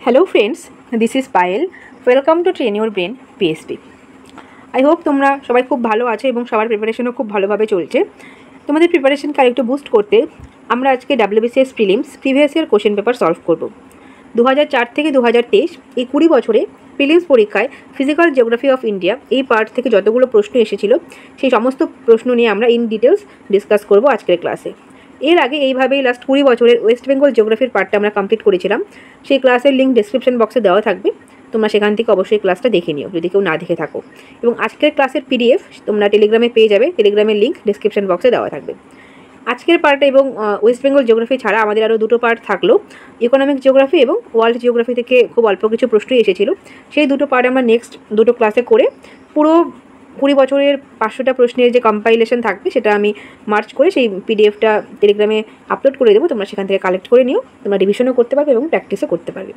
Hello friends, this is Payal. Welcome to Train Your Brain PSP. I hope তোমরা সবাই খুব ভালো আছো এবং সবার প্রিপারেশনও খুব ভালোভাবে চলছে। তোমাদের প্রিপারেশনকে আরেকটু বুস্ট করতে আমরা আজকে WBCS prelims previous year question paper solve করব। 2004 থেকে 2023 এই 20 বছরে প্রিলিমস পরীক্ষায় ফিজিক্যাল জিওগ্রাফি অফ ইন্ডিয়া এই পার্ট থেকে যতগুলো প্রশ্ন এসেছিল সেই সমস্ত প্রশ্ন নিয়ে আমরা ইন ডিটেলস ডিসকাস করব আজকের ক্লাসে। এর আগে এইভাবেই লাস্ট 20 বছরের ওয়েস্ট বেঙ্গল জিওগ্রাফির পার্টটা আমরা কমপ্লিট করেছিলাম। সেই ক্লাসের লিঙ্ক ডেসক্রিপশন বক্সে দেওয়া থাকবে, তোমরা সেখান থেকে অবশ্যই ক্লাসটা দেখে নিও যদি কেউ না দেখে থাকো। এবং আজকের ক্লাসের PDF তোমরা টেলিগ্রামে পেয়ে যাবে, টেলিগ্রামের লিঙ্ক ডেসক্রিপশন বক্সে দেওয়া থাকবে। আজকের পার্টে এবং ওয়েস্ট বেঙ্গল জিওগ্রাফি ছাড়া আমাদের আরও দুটো পার্ট থাকলো, ইকোনমিক জিওগ্রাফি এবং ওয়ার্ল্ড জিওগ্রাফি থেকে খুব অল্প কিছু প্রশ্নই এসেছিলো। সেই দুটো পার্ট আমরা নেক্সট দুটো ক্লাসে করে পুরো 20 বছরের 500টা প্রশ্নের যে কম্পাইলেশন থাকবে সেটা আমি মার্চ করে সেই PDFটা টেলিগ্রামে আপলোড করে দেবো, তোমরা সেখান থেকে কালেক্ট করে নিও, তোমরা রিভিশনও করতে পারবে এবং প্র্যাকটিসও করতে পারবে।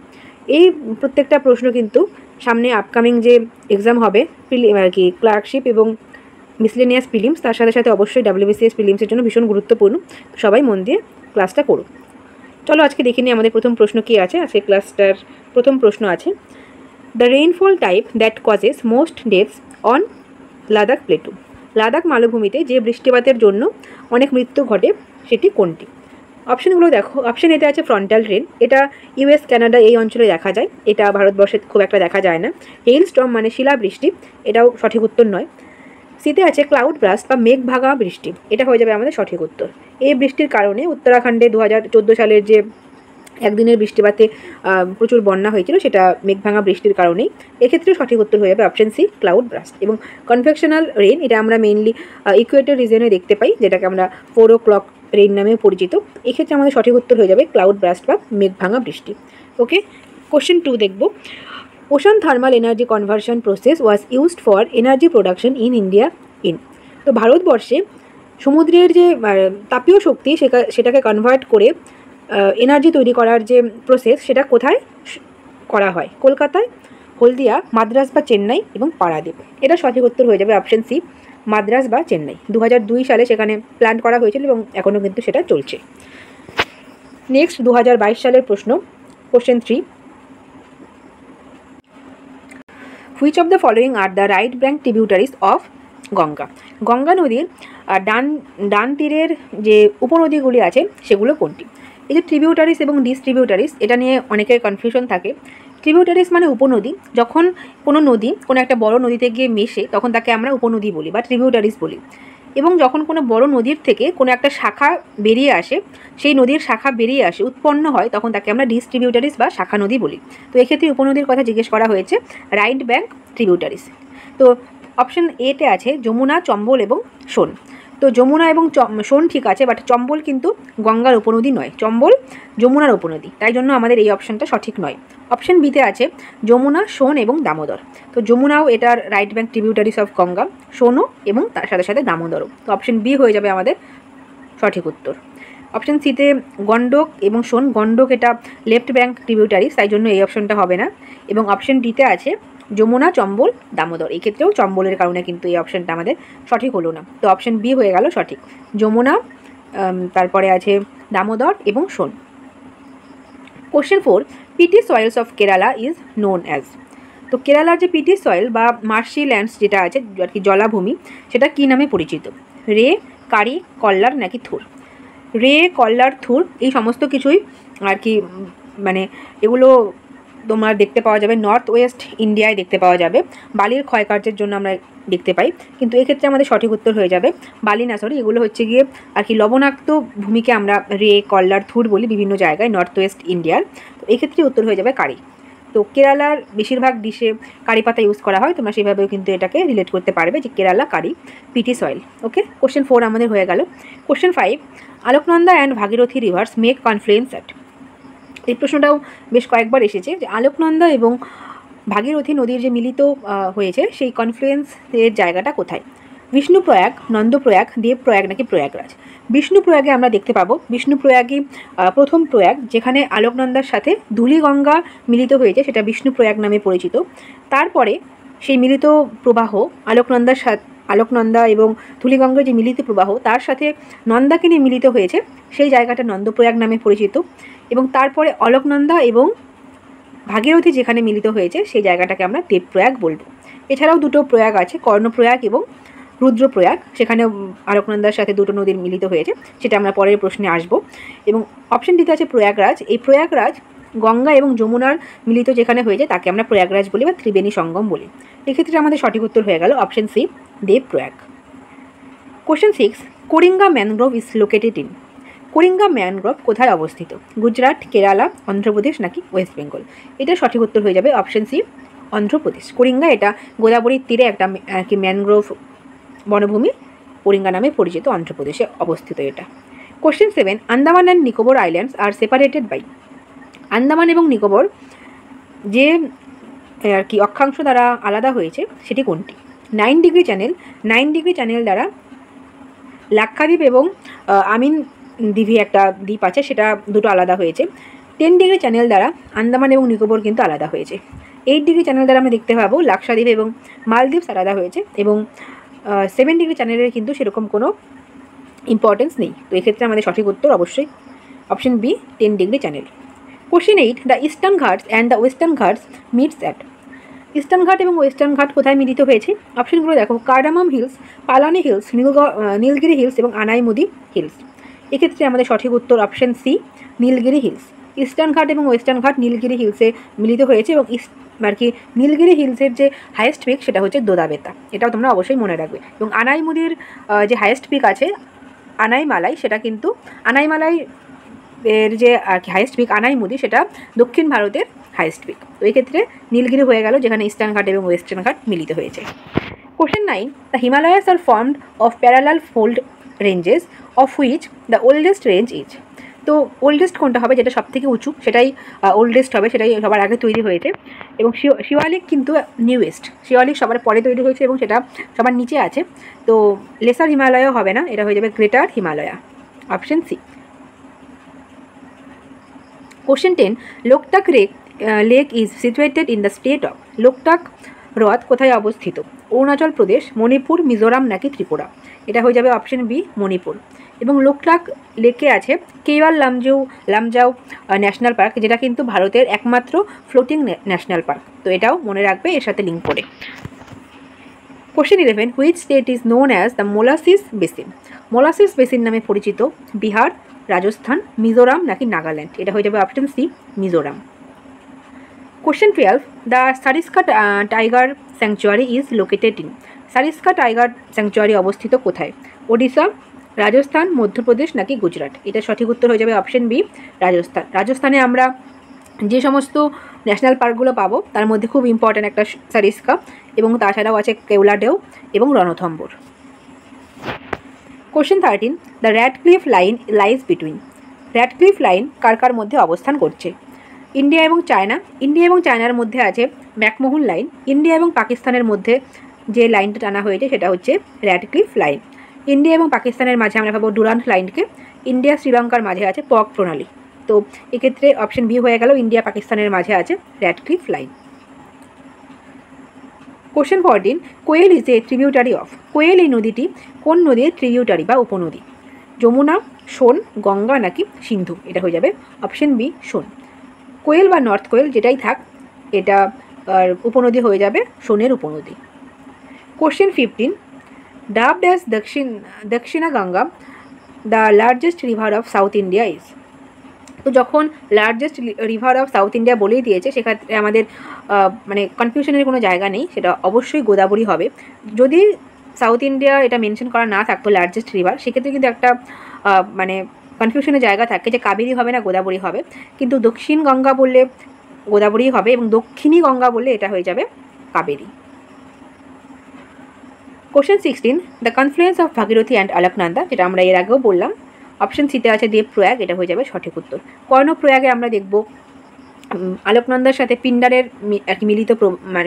এই প্রত্যেকটা প্রশ্ন কিন্তু সামনে আপকামিং যে এক্সাম হবে আর কি ক্লার্কশিপ এবং মিসলেনিয়াস প্রিলিমস, তার সাথে সাথে অবশ্যই WBCS প্রিলিমসের জন্য ভীষণ গুরুত্বপূর্ণ। সবাই মন দিয়ে ক্লাসটা করো। চলো আজকে দেখে নিই আমাদের প্রথম প্রশ্ন কী আছে। আজকে ক্লাসটার প্রথম প্রশ্ন আছে, the rainfall type that causes most deaths on Ladakh plateau. Ladakh মালভূমিতে যে বৃষ্টিপাতের জন্য অনেক মৃত্যু ঘটে সেটি কোনটি? অপশানগুলো দেখো। অপশান এতে আছে ফ্রন্টাল রেন, এটা US কানাডা এই অঞ্চলে দেখা যায়, এটা ভারতবর্ষে খুব একটা দেখা যায় না। হেইল স্টর্ম মানে শিলাবৃষ্টি, এটাও সঠিক উত্তর নয়। সিতে আছে ক্লাউড ব্রাস্ট বা মেঘ ভাঙা বৃষ্টি, এটা হয়ে যাবে আমাদের সঠিক উত্তর। এই বৃষ্টির কারণে উত্তরাখণ্ডে 2014 সালের যে একদিনের বৃষ্টিপাতে প্রচুর বন্যা হয়েছিল, সেটা মেঘভাঙা বৃষ্টির কারণেই। এক্ষেত্রে সঠিক উত্তর হয়ে যাবে অপশন সি ক্লাউড ব্রাস্ট। এবং কনভেকশনাল রেন, এটা আমরা মেইনলি ইকুয়েটর রিজনে দেখতে পাই, যেটাকে আমরা 4 o'clock রেন নামে পরিচিত। এক্ষেত্রে আমাদের সঠিক উত্তর হয়ে যাবে ক্লাউড ব্রাস্ট বা মেঘভাঙা বৃষ্টি। ওকে, কোশ্চেন 2 দেখব। Ocean thermal energy conversion process was used for energy production in India in. তো ভারতবর্ষে সমুদ্রের যে তাপীয় শক্তি সেটাকে কনভার্ট করে এনার্জি তৈরি করার যে প্রসেস সেটা কোথায় করা হয়? কলকাতায়, হলদিয়া, মাদ্রাজ বা চেন্নাই এবং পারাদ্বীপ। এটা সঠিক উত্তর হয়ে যাবে অপশন সি মাদ্রাজ বা চেন্নাই। 2002 সালে সেখানে প্ল্যান করা হয়েছিল এবং এখনও কিন্তু সেটা চলছে। নেক্সট 2022 সালের প্রশ্ন, question 3, which of the following are the right bank tributaries of Ganga? Ganga নদীর ডান তীরের যে উপনদীগুলি আছে সেগুলো কোনটি? এই যে ট্রিবিউটারিস এবং ডিস্ট্রিবিউটারিস, এটা নিয়ে অনেকের কনফিউশন থাকে। ট্রিবিউটারিস মানে উপনদী, যখন কোনো নদী কোনো একটা বড় নদীতে গিয়ে মেশে তখন তাকে আমরা উপনদী বলি বা ট্রিবিউটারিস বলি। এবং যখন কোনো বড় নদীর থেকে কোনো একটা শাখা বেরিয়ে আসে, সেই নদীর শাখা বেরিয়ে আসে উৎপন্ন হয়, তখন তাকে আমরা ডিস্ট্রিবিউটারিস বা শাখা নদী বলি। তো এক্ষেত্রে উপনদীর কথা জিজ্ঞেস করা হয়েছে, রাইট ব্যাঙ্ক ট্রিবিউটারিস। তো অপশন এতে আছে যমুনা, চম্বল এবং সোন। তো যমুনা এবং সোন ঠিক আছে, বাট চম্বল কিন্তু গঙ্গার উপনদী নয়, চম্বল যমুনার উপনদী, তাই জন্য আমাদের এই অপশানটা সঠিক নয়। অপশন বিতে আছে যমুনা, সোন এবং দামোদর। তো যমুনাও এটার রাইট ব্যাঙ্ক ট্রিবিউটারিস অফ গঙ্গা, সোনও এবং তার সাথে সাথে দামোদরও। তো অপশন বি হয়ে যাবে আমাদের সঠিক উত্তর। অপশন সিতে গণ্ডক এবং সোন, গণ্ডক এটা লেফট ব্যাঙ্ক ট্রিবিউটারিস, তাই জন্য এই অপশনটা হবে না। এবং অপশন ডিতে আছে যমুনা, চম্বল, দামোদর। এই ক্ষেত্রেও চম্বলের কারণে কিন্তু এই অপশানটা আমাদের সঠিক হলো না। তো অপশন বি হয়ে গেল সঠিক, যমুনা, তারপরে আছে দামোদর এবং Son. Question 4, peaty soils of Kerala is known as. তো কেরালার যে পিটি সয়েল বা মার্শি ল্যান্ডস যেটা আছে আর কি জলাভূমি, সেটা কী নামে পরিচিত? রে, কারি, কল্লার নাকি থুর? রে, কল্লার, থুর এই সমস্ত কিছুই আর কি মানে এগুলো তোমার দেখতে পাওয়া যাবে নর্থ ওয়েস্ট ইন্ডিয়ায় দেখতে পাওয়া যাবে। বালির ক্ষয়কার্যের জন্য আমরা দেখতে পাই, কিন্তু এক্ষেত্রে আমাদের সঠিক উত্তর হয়ে যাবে বালি না, সরি, এগুলো হচ্ছে গিয়ে আর কি লবণাক্ত ভূমিকে আমরা রে, কল্লার, থুর বলি বিভিন্ন জায়গায় নর্থ ওয়েস্ট ইন্ডিয়ার। তো এক্ষেত্রে উত্তর হয়ে যাবে কারি। তো কেরালার বেশিরভাগ ডিশে কারি পাতা ইউজ করা হয়, তোমরা সেভাবেও কিন্তু এটাকে রিলেট করতে পারবে যে Kerala kari, peaty soil. Okay, question 4 আমাদের হয়ে গেল। Question 5, Alaknanda and Bhagirathi rivers make confluence at. এই প্রশ্নটাও বেশ কয়েকবার এসেছে যে আলোকনন্দা এবং ভাগীরথী নদীর যে মিলিত হয়েছে সেই কনফ্লুয়েন্সের জায়গাটা কোথায়? বিষ্ণুপ্রয়াগ, নন্দপ্রয়াগ, দেবপ্রয়াগ নাকি প্রয়াগরাজ? বিষ্ণুপ্রয়াগে আমরা দেখতে পাবো, বিষ্ণুপ্রয়াগই প্রথম প্রয়াগ, যেখানে আলোকনন্দার সাথে ধূলিগঙ্গা মিলিত হয়েছে, সেটা বিষ্ণুপ্রয়াগ নামে পরিচিত। তারপরে সেই মিলিত প্রবাহ আলোকনন্দা এবং ধূলিগঙ্গার যে মিলিত প্রবাহ তার সাথে নন্দাকিনী মিলিত হয়েছে, সেই জায়গাটা নন্দপ্রয়াগ নামে পরিচিত। এবং তারপরে অলকনন্দা এবং ভাগীরথী যেখানে মিলিত হয়েছে সেই জায়গাটাকে আমরা দেবপ্রয়াগ বলবো। এছাড়াও দুটো প্রয়াগ আছে, কর্ণপ্রয়াগ এবং রুদ্রপ্রয়াগ, সেখানে আলোকনন্দার সাথে দুটো নদীর মিলিত হয়েছে, সেটা আমরা পরের প্রশ্নে আসব। এবং অপশন ডিতে আছে প্রয়াগরাজ। এই প্রয়াগরাজ গঙ্গা এবং যমুনার মিলিত যেখানে হয়েছে তাকে আমরা প্রয়াগরাজ বলি বা ত্রিবেণী সঙ্গম বলি। এক্ষেত্রে আমাদের সঠিক উত্তর হয়ে গেল option C, Devprayag. Question 6, Coringa mangrove is located in. Coringa mangrove কোথায় অবস্থিত? গুজরাট, কেরালা, অন্ধ্রপ্রদেশ নাকি ওয়েস্ট বেঙ্গল? এটা সঠিক উত্তর হয়ে যাবে অপশন সি, অন্ধ্রপ্রদেশ। কোরিঙ্গা এটা গোদাবরীর তীরে একটা কি ম্যানগ্রোভ বনভূমি, কোরিঙ্গা নামে পরিচিত, অন্ধ্রপ্রদেশে অবস্থিত এটা। Question 7, Andaman and Nicobar islands are separated by. Andaman এবং নিকোবর যে আর কি অক্ষাংশ দ্বারা আলাদা হয়েছে সেটি কোনটি? 9 ডিগ্রি চ্যানেল। 9 ডিগ্রি চ্যানেল দ্বারা লাক্ষাদ্বীপ এবং আমিন দ্বীপে একটা দ্বীপ আছে, সেটা দুটো আলাদা হয়েছে। 10 ডিগ্রি চ্যানেল দ্বারা আন্দামান এবং নিকোবর কিন্তু আলাদা হয়েছে। 8 ডিগ্রি চ্যানেল দ্বারা আমরা দেখতে পাবো লাক্ষাদ্বীপ এবং মালদ্বীপ আলাদা হয়েছে। এবং 7 ডিগ্রি চ্যানেলের কিন্তু সেরকম কোনো ইম্পর্টেন্স নেই। তো এক্ষেত্রে আমাদের সঠিক উত্তর অবশ্যই option B, 10 degree Channel. Question 8, the eastern Ghats and the Western Ghats meets at. Eastern Ghat এবং ওয়েস্টার্ন ঘাট কোথায় মিলিত হয়েছে? অপশনগুলো দেখো, Cardamom Hills, Palani Hills, Nilgiri Hills এবং আনাইমুদি হিলস। এক্ষেত্রে আমাদের সঠিক উত্তর option C, Nilgiri Hills. Eastern Ghat এবং ওয়েস্টার্ন ঘাট নীলগিরি হিলসে মিলিত হয়েছে এবং আর কি নীলগিরি হিলসের যে হাইয়েস্ট পিক সেটা হচ্ছে দোদাবেতা, এটাও তোমরা অবশ্যই মনে রাখবে। এবং আনাইমুদির যে হাইয়েস্ট পিক আছে আনাইমালাই, সেটা কিন্তু আনাইমালাই এর যে আর কি হাইয়েস্ট পিক আনাইমুদি, সেটা দক্ষিণ ভারতের হাইয়েস্ট পিক। তো এই ক্ষেত্রে নীলগিরি হয়ে গেল যেখানে ইস্টার্ন ঘাট এবং ওয়েস্টার্ন ঘাট মিলিত হয়েছে। Question 9, the Himalayas are formed of parallel fold ranges of which the oldest range is. তো ওল্ডেস্ট কোনটা হবে, যেটা সবথেকে উঁচু সেটাই ওল্ডেস্ট হবে, সেটাই সবার আগে তৈরি হয়েছে। এবং শিওয়ালিক কিন্তু নিউয়েস্ট, শিওয়ালিক সবার পরে তৈরি হয়েছে এবং সেটা সবার নিচে আছে। তো লেসার হিমালয়া হবে না, এটা হয়ে যাবে greater Himalaya, option C. Question 10, Loktak lake is situated in the state of. Loktak হ্রদ কোথায় অবস্থিত? অরুণাচল প্রদেশ, মণিপুর, মিজোরাম নাকি ত্রিপুরা? এটা হয়ে যাবে অপশন বি, মণিপুর। এবং লোকটাক লেকে আছে কেওয়াল লামজাও ন্যাশনাল পার্ক, যেটা কিন্তু ভারতের একমাত্র ফ্লোটিং ন্যাশনাল পার্ক। তো এটাও মনে রাখবে এর সাথে লিঙ্ক করে। Question 11, which state is known as the molasses basin. Molasses basin নামে পরিচিত বিহার, রাজস্থান, মিজোরাম নাকি নাগাল্যান্ড? এটা হয়ে যাবে option C, Mizoram. Question 12, the Sariska tiger sanctuary is located in. Sariska tiger sanctuary অবস্থিত কোথায়? ওডিশা, রাজস্থান, মধ্যপ্রদেশ নাকি গুজরাট? এটা সঠিক উত্তর হয়ে যাবে অপশন বি, রাজস্থান। রাজস্থানে আমরা যে সমস্ত ন্যাশনাল পার্কগুলো পাবো তার মধ্যে খুব ইম্পর্ট্যান্ট একটা সারিস্কা, এবং তাছাড়াও আছে কেওলাডেও এবং Ranthambore. Question 13, the Radcliffe Line lies between. Radcliffe Line কার কার মধ্যে অবস্থান করছে? ইন্ডিয়া এবং চায়না। ইন্ডিয়া এবং চায়নার মধ্যে আছে ম্যাকমোহন লাইন। ইন্ডিয়া এবং পাকিস্তানের মধ্যে যে লাইনটা টানা হয়েছে সেটা হচ্ছে র্যাডক্লিফ লাইন। ইন্ডিয়া এবং পাকিস্তানের মাঝে আমরা পাবো ডুরান্ট লাইনকে। ইন্ডিয়া শ্রীলঙ্কার মাঝে আছে পক প্রণালী। তো এক্ষেত্রে অপশন বি হয়ে গেল, ইন্ডিয়া পাকিস্তানের মাঝে আছে Radcliffe Line. Question 14, Koel is a tributary of. Koel এই নদীটি কোন নদীর ট্রিবিউটারি বা উপনদী? যমুনা, সোন, গঙ্গা নাকি সিন্ধু? এটা হয়ে যাবে অপশন বি, সোন। কোয়েল বা নর্থ কোয়েল যেটাই থাক, এটা উপনদী হয়ে যাবে সোনের উপনদী। কোশ্চেন 15, ডাবড অ্যাজ দক্ষিণা Ganga the largest river of south India is. তো যখন largest river of south India বলেই দিয়েছে, সেক্ষেত্রে আমাদের মানে কনফিউশনের কোনো জায়গা নেই, সেটা অবশ্যই গোদাবরী হবে। যদি সাউথ ইন্ডিয়া এটা মেনশন করা না থাকতো লার্জেস্ট রিভার, সেক্ষেত্রে কিন্তু একটা মানে কনফিউশনের জায়গা থাকে যে কাবেরী হবে না গোদাবরী হবে। কিন্তু দক্ষিণ গঙ্গা বললে গোদাবরী হবে এবং দক্ষিণী গঙ্গা বললে এটা হয়ে যাবে Kaveri. Question 16, the confluence of Bhagirathi and Alaknanda, যেটা আমরা এর আগেও বললাম, অপশন সিতে আছে দেবপ্রয়াগ, এটা হয়ে যাবে সঠিক উত্তর। কর্ণপ্রয়াগে আমরা দেখব আলোকনন্দার সাথে পিন্ডারের আর কি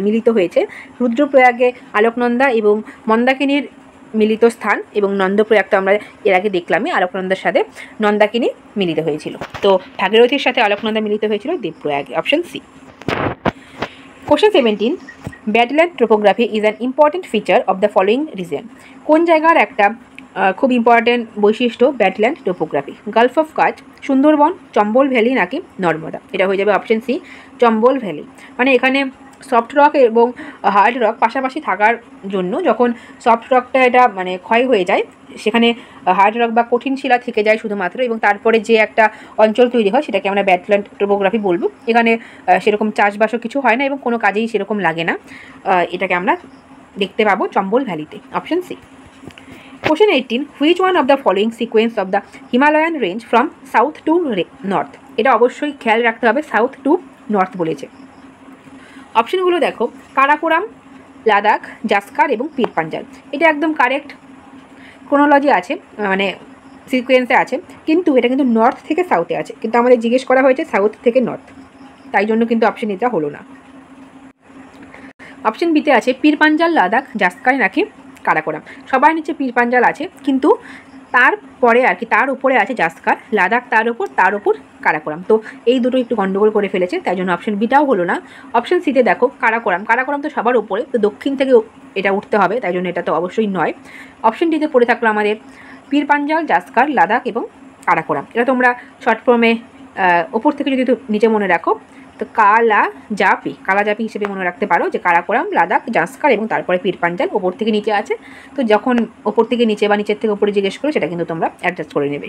মিলিত হয়েছে। রুদ্রপ্রয়াগে আলোকনন্দা এবং মন্দাকিনীর মিলিত স্থান, এবং নন্দপ্রয়াগ তো আমরা এর আগে দেখলামই, আলোকনন্দার সাথে নন্দাকিনী মিলিত হয়েছিল। তো ভাগীরথীর সাথে আলোকনন্দা মিলিত হয়েছিল দেবপ্রয়াগে, option C. Question 17, badland topography is an important feature of the following region. কোন জায়গার একটা খুব ইম্পর্ট্যান্ট বৈশিষ্ট্য ব্যাডল্যান্ড টোপোগ্রাফি। গালফ অফ কাচ, সুন্দরবন, চম্বল ভ্যালি নাকি নর্মদা? এটা হয়ে যাবে অপশন সি, চম্বল ভ্যালি। মানে এখানে সফট রক এবং হার্ড রক পাশাপাশি থাকার জন্য যখন সফট রকটা এটা মানে ক্ষয় হয়ে যায়, সেখানে হার্ড রক বা কঠিন শিলা থেকে যায় শুধুমাত্র, এবং তারপরে যে একটা অঞ্চল তৈরি হয় সেটাকে আমরা ব্যাডল্যান্ড টোপোগ্রাফি বলবো। এখানে সেরকম চাষবাসও কিছু হয় না এবং কোনো কাজেই সেরকম লাগে না। এটাকে আমরা দেখতে পাবো চম্বল ভ্যালিতে, option C. Question 18, which one of the following sequence of the Himalayan range from south to north? এটা অবশ্যই খেয়াল রাখতে হবে, সাউথ টু নর্থ বলেছে। অপশনগুলো দেখো, কারাকোরাম, লাদাখ, জাস্কার এবং পীর পাঞ্জাল। এটা একদম কারেক্ট ক্রোনোলজি আছে, মানে সিকোয়েন্সে আছে, কিন্তু এটা কিন্তু নর্থ থেকে সাউথে আছে, কিন্তু আমাদের জিজ্ঞেস করা হয়েছে সাউথ থেকে নর্থ, তাই জন্য কিন্তু অপশন এটা হলো না। অপশন বিতে আছে পীর পাঞ্জাল, লাদাখ, জাস্কার নাকি কারাকোরাম। সবার নিচে পীর পাঞ্জাল আছে, কিন্তু তারপরে আর কি তার উপরে আছে জাস্কার, লাদাখ তার উপর কারাকোরাম। তো এই দুটো একটু গন্ডগোল করে ফেলেছে, তাই জন্য অপশন বিটাও হলো না। অপশন সিতে দেখো কারাকোরাম, কারাকোরাম তো সবার উপরে, তো দক্ষিণ থেকে এটা উঠতে হবে, তাই জন্য এটা তো অবশ্যই নয়। অপশন ডিতে পড়ে থাকলো আমাদের পীর পাঞ্জাল, জাস্কার, লাদাখ এবং কারাকোরাম। এটা তোমরা শর্ট ফর্মে ওপর থেকে যদি নিচে মনে রাখো, তো কালাজাপি হিসেবে মনে রাখতে পারো যে কারাকোরাম, লাদাখ, জাস্কার এবং তারপরে পীর পাঞ্জাল ওপর থেকে নিচে আছে। তো যখন ওপর থেকে নিচে বা নিচের থেকে ওপরে জিজ্ঞেস করো, সেটা কিন্তু তোমরা অ্যাডজাস্ট করে নেবে।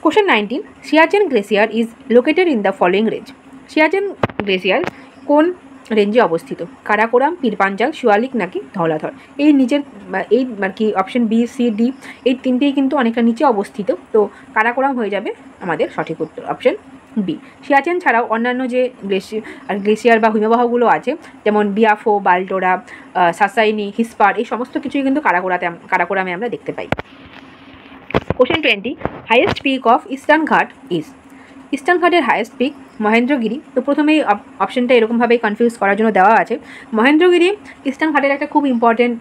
Question 19, Siachen glacier is located in the following range. Siachen glacier কোন রেঞ্জে অবস্থিত? কারাকোরাম, পীর পাঞ্জাল, শিওয়ালিক নাকি ধওলাধর? এই নিচের এই আর কি অপশন বি, সি, ডি এই তিনটেই কিন্তু অনেকটা নিচে অবস্থিত, তো কারাকোরাম হয়ে যাবে আমাদের সঠিক উত্তর, অপশন বি। সিয়াচেন ছাড়াও অন্যান্য যে গ্লেসিয়ার বা হিমবাহগুলো আছে, যেমন বিয়াফো, বালটোরা, সাসাইনি, হিসপার, এই সমস্ত কিছুই কিন্তু কারাকোরামে আমরা দেখতে পাই। Question 20, highest peak of Eastern Ghat is. Eastern ঘাটের হাইয়েস্ট পিক মহেন্দ্রগিরি। তো প্রথমেই অপশনটা এরকমভাবেই কনফিউজ করার জন্য দেওয়া আছে। মহেন্দ্রগিরি ইস্টার্ন ঘাটের একটা খুব ইম্পর্টেন্ট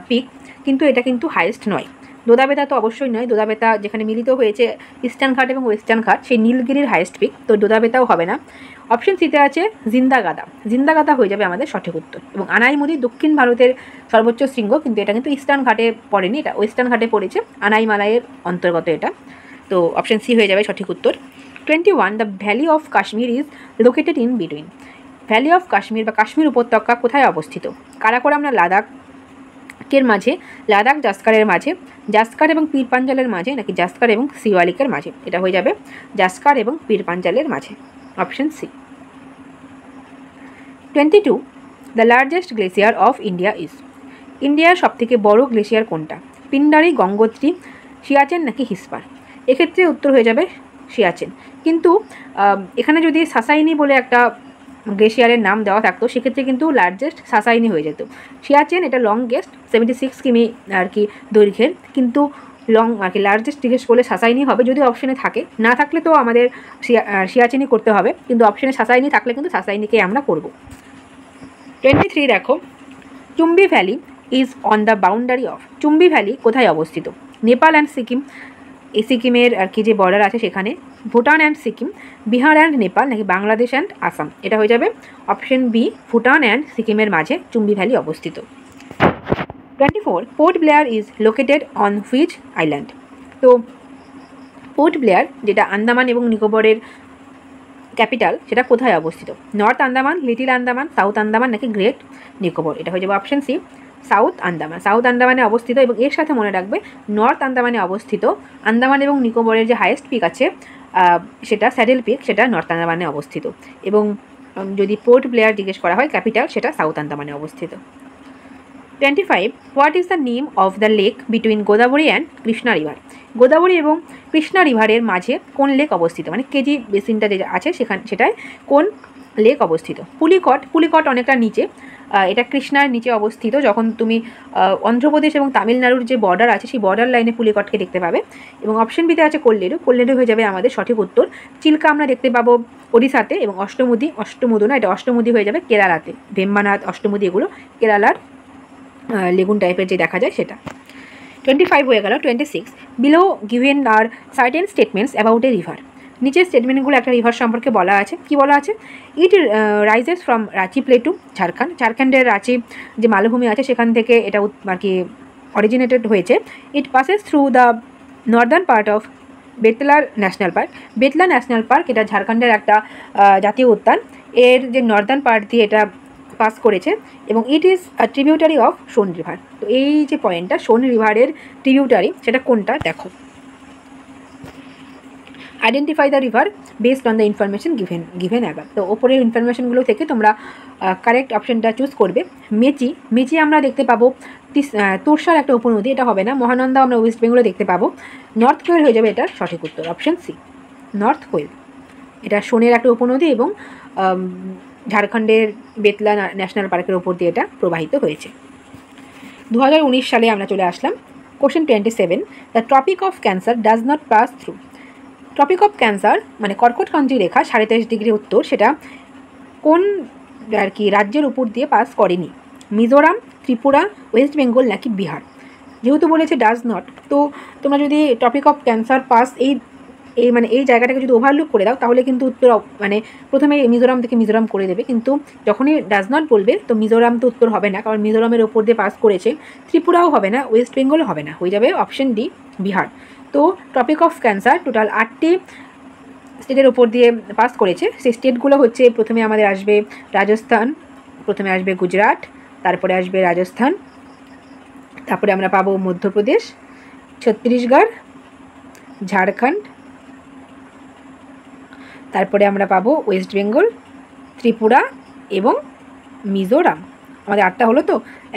পিক, কিন্তু এটা কিন্তু হাইয়েস্ট নয়। দোদাবেতা তো অবশ্যই নয়, দোদাবেতা যেখানে মিলিত হয়েছে ইস্টার্ন ঘাট এবং ওয়েস্টার্ন ঘাট, সেই নীলগিরির হাইয়েস্ট পিক, তো দোদাবেতাও হবে না। অপশন সিতে আছে জিন্দাগাদা, জিন্দাগাদা হয়ে যাবে আমাদের সঠিক উত্তর। এবং আনাইমুদি দক্ষিণ ভারতের সর্বোচ্চ শৃঙ্গ, কিন্তু এটা কিন্তু ইস্টার্ন ঘাটে পড়েনি, এটা ওয়েস্টার্ন ঘাটে পড়েছে, আনাইমালাইয়ের অন্তর্গত এটা, তো অপশন সি হয়ে যাবে সঠিক উত্তর। 21, the valley of Kashmir is located in between. Valley of Kashmir বা কাশ্মীর উপত্যকা কোথায় অবস্থিত? কারাকোরাম না লাদাখের মাঝে, লাদাখ জাস্কারের মাঝে, জাস্কার এবং পীর পাঞ্জালের মাঝে নাকি জাস্কার এবং শিওয়ালিকের মাঝে? এটা হয়ে যাবে জাস্কার এবং পীর পাঞ্জালের মাঝে, option C. 22, the largest glacier of India is. ইন্ডিয়ার সবথেকে বড় গ্লেসিয়ার কোনটা? পিন্ডারি, গঙ্গোত্রী, সিয়াচেন নাকি হিসপার? এক্ষেত্রে উত্তর হয়ে যাবে সিয়াচেন। কিন্তু এখানে যদি সাসাইনি বলে একটা গ্লেশিয়ারের নাম দেওয়া থাকতো, সেক্ষেত্রে কিন্তু লার্জেস্ট সাসাইনি হয়ে যেত। সিয়াচেন এটা লংগেস্ট 76 কিমি আর কি দৈর্ঘ্যের, কিন্তু আর কি লার্জেস্ট জিজ্ঞেস করলে সাসাইনি হবে, যদি অপশনে থাকে। না থাকলে তো আমাদের সিয়াচেনই করতে হবে, কিন্তু অপশনে সাসাইনি থাকলে কিন্তু সাসাইনিকে আমরা করব। 23 দেখো, Chumbi valley is on the boundary of. Chumbi valley কোথায় অবস্থিত? নেপাল অ্যান্ড সিকিম, এই সিকিমের আর কি যে বর্ডার আছে সেখানে, ভুটান অ্যান্ড সিকিম, বিহার অ্যান্ড নেপাল নাকি বাংলাদেশ অ্যান্ড আসাম? এটা হয়ে যাবে অপশন বি, ভুটান অ্যান্ড সিকিমের মাঝে চুম্বি ভ্যালি অবস্থিত। 24, Port Blair is located on which island. তো পোর্ট ব্লেয়ার যেটা আন্দামান এবং নিকোবরের ক্যাপিটাল, সেটা কোথায় অবস্থিত? North Andaman, Little Andaman, South Andaman নাকি গ্রেট নিকোবর? এটা হয়ে যাবে option C, South Andaman. South আন্দামানে অবস্থিত, এবং এর সাথে মনে রাখবে নর্থ আন্দামানে অবস্থিত। আন্দামান এবং নিকোবরের যে হাইয়েস্ট পিক আছে সেটা স্যাডেল পিক, সেটা নর্থ আন্দামানে অবস্থিত। এবং যদি পোর্ট ব্লেয়ার জিজ্ঞেস করা হয় ক্যাপিটাল, সেটা সাউথ আন্দামানে অবস্থিত। 25, what is the name of the lake between Godavari and Krishna river. Godavari এবং কৃষ্ণা রিভারের মাঝে কোন লেক অবস্থিত? মানে কেজি বেসিনটা যে আছে সেটায় কোন লেক অবস্থিত? পুলিকট। পুলিকট অনেকটা নিচে, এটা কৃষ্ণার নিচে অবস্থিত। যখন তুমি অন্ধ্রপ্রদেশ এবং তামিলনাড়ুর যে বর্ডার আছে, সেই বর্ডার লাইনে পুলিকটকে দেখতে পাবে। এবং অপশন বিতে আছে কোল্লেরু। কোল্লেরু হয়ে যাবে আমাদের সঠিক উত্তর। চিল্কা আমরা দেখতে পাবো ওড়িশাতে, এবং অষ্টমুদি না, এটা অষ্টমুদি হয়ে যাবে কেরালাতে। ভেম্বানাথ, অষ্টমুদি এগুলো কেরালার লেগুন টাইপের যে দেখা যায় সেটা। 25 হয়ে গেল। 26, below given are certain statements about a river. নিচের স্টেটমেন্টগুলো একটা রিভার সম্পর্কে বলা আছে। কি বলা আছে? It rises from Ranchi plateau, Jharkhand. ঝাড়খণ্ডের রাঁচি যে মালভূমি আছে সেখান থেকে এটা আর কি অরিজিনেটেড হয়েছে। It passes through the northern part of Betla National Park. Betla National Park এটা ঝাড়খণ্ডের একটা জাতীয় উদ্যান। এর যে নর্দার্ন পার্ট দিয়ে এটা পাস করেছে এবং it is tributary of Son river. তো এই যে পয়েন্টটা, সোন রিভারের ট্রিবিউটারি, সেটা কোনটা দেখো। Identify the river based on the information given above. তো ওপরের ইনফরমেশনগুলো থেকে তোমরা কারেক্ট অপশনটা চুজ করবে। মেচি, মেচি আমরা দেখতে পাবো তোরসার একটা উপনদী, এটা হবে না। মহানন্দা আমরা ওয়েস্ট বেঙ্গলে দেখতে পাবো। নর্থ কোয়েল হয়ে যাবে এটার সঠিক উত্তর, অপশন সি, নর্থ কোয়েল। এটা সোনের একটা উপনদী এবং ঝাড়খণ্ডের বেতলা ন্যাশনাল পার্কের ওপর দিয়ে এটা প্রবাহিত হয়েছে। 2019 সালে আমরা চলে আসলাম। Question 27, the tropic of Cancer does not pass through. Tropic of Cancer মানে কর্কটক্রান্তি রেখা 23.5 ডিগ্রি উত্তর, সেটা কোন আর কি রাজ্যের উপর দিয়ে পাস করেনি? মিজোরাম, ত্রিপুরা, ওয়েস্ট বেঙ্গল নাকি বিহার? যেহেতু বলেছে ডাজ নট, তো তোমরা যদি টপিক অফ ক্যান্সার পাস এই জায়গাটাকে যদি ওভারলুক করে দাও তাহলে কিন্তু উত্তর মানে প্রথমে মিজোরাম থেকে মিজোরাম করে দেবে, কিন্তু যখনই ডাজ নট বলবে তো মিজোরাম তো উত্তর হবে না, কারণ মিজোরামের ওপর দিয়ে পাস করেছে। ত্রিপুরাও হবে না, ওয়েস্ট বেঙ্গলও হবে না, হয়ে যাবে অপশন ডি, বিহার। তো টপিক অফ ক্যান্সার টোটাল 8টি স্টেটের ওপর দিয়ে পাস করেছে। সেই স্টেটগুলো হচ্ছে, প্রথমে আমাদের আসবে রাজস্থান, প্রথমে আসবে গুজরাট, তারপরে আসবে রাজস্থান, তারপরে আমরা পাবো মধ্যপ্রদেশ, ছত্তিশগড়, ঝাড়খণ্ড, তারপরে আমরা পাবো ওয়েস্ট বেঙ্গল, ত্রিপুরা এবং মিজোরাম। আমাদের 8টা হলো তো,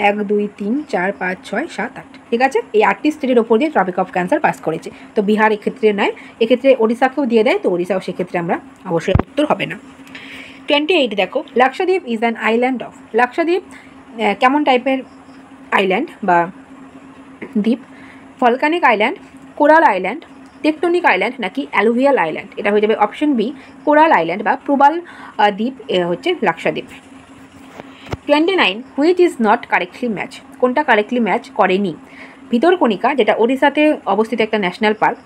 1 2 3 4 5 6 7 8, ঠিক আছে। এই 8টি স্টেটের ওপর দিয়ে টপিক অফ ক্যান্সার পাস করেছে। তো বিহার এক্ষেত্রে নয়, এক্ষেত্রে ওড়িশাকেও দিয়ে দেয়, তো ওড়িশাও সেক্ষেত্রে আমরা অবশ্যই উত্তর হবে না। 28 দেখো, Lakshadweep is an island of. Lakshadweep কেমন টাইপের আইল্যান্ড বা দ্বীপ? Volcanic island, coral island, tectonic island নাকি অ্যালুভিয়াল আইল্যান্ড? এটা হয়ে যাবে অপশন বি, কোরাল আইল্যান্ড বা প্রবাল দ্বীপ হচ্ছে Lakshadweep. 29, which is not correctly match. কোনটা কারেক্টলি ম্যাচ করেনি? ভিতরকণিকা, যেটা ওড়িশাতে অবস্থিত একটা ন্যাশনাল পার্ক।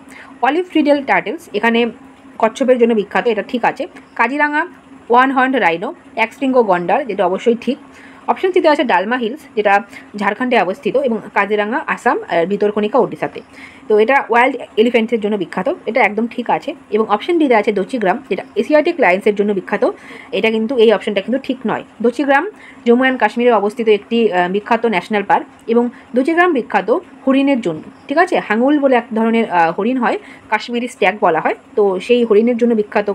অলিভ ফ্রিডেল টার্টেলস, এখানে কচ্ছপের জন্য বিখ্যাত, এটা ঠিক আছে। কাজিরাঙা, ওয়ান হর্নড রাইনো, একশৃঙ্গ গন্ডার, যেটা অবশ্যই ঠিক। অপশন সিতে আছে ডালমা হিলস, যেটা ঝাড়খণ্ডে অবস্থিত, এবং কাজিরাঙা আসাম, আর ভিতরকণিকা ওড়িশাতে। তো এটা ওয়াইল্ড এলিফ্যান্টসের জন্য বিখ্যাত, এটা একদম ঠিক আছে। এবং অপশন ডিতে আছে দচিগ্রাম, যেটা এশিয়াটিক লায়ন্সের জন্য বিখ্যাত, এটা কিন্তু এই অপশনটা কিন্তু ঠিক নয়। দচিগ্রাম জম্মু অ্যান্ড কাশ্মীরে অবস্থিত একটি বিখ্যাত ন্যাশনাল পার্ক, এবং দচিগ্রাম বিখ্যাত হরিণের জন্য, ঠিক আছে। হাঙুল বলে এক ধরনের হরিণ হয়, কাশ্মীরি স্ট্যাগ বলা হয়, তো সেই হরিণের জন্য বিখ্যাত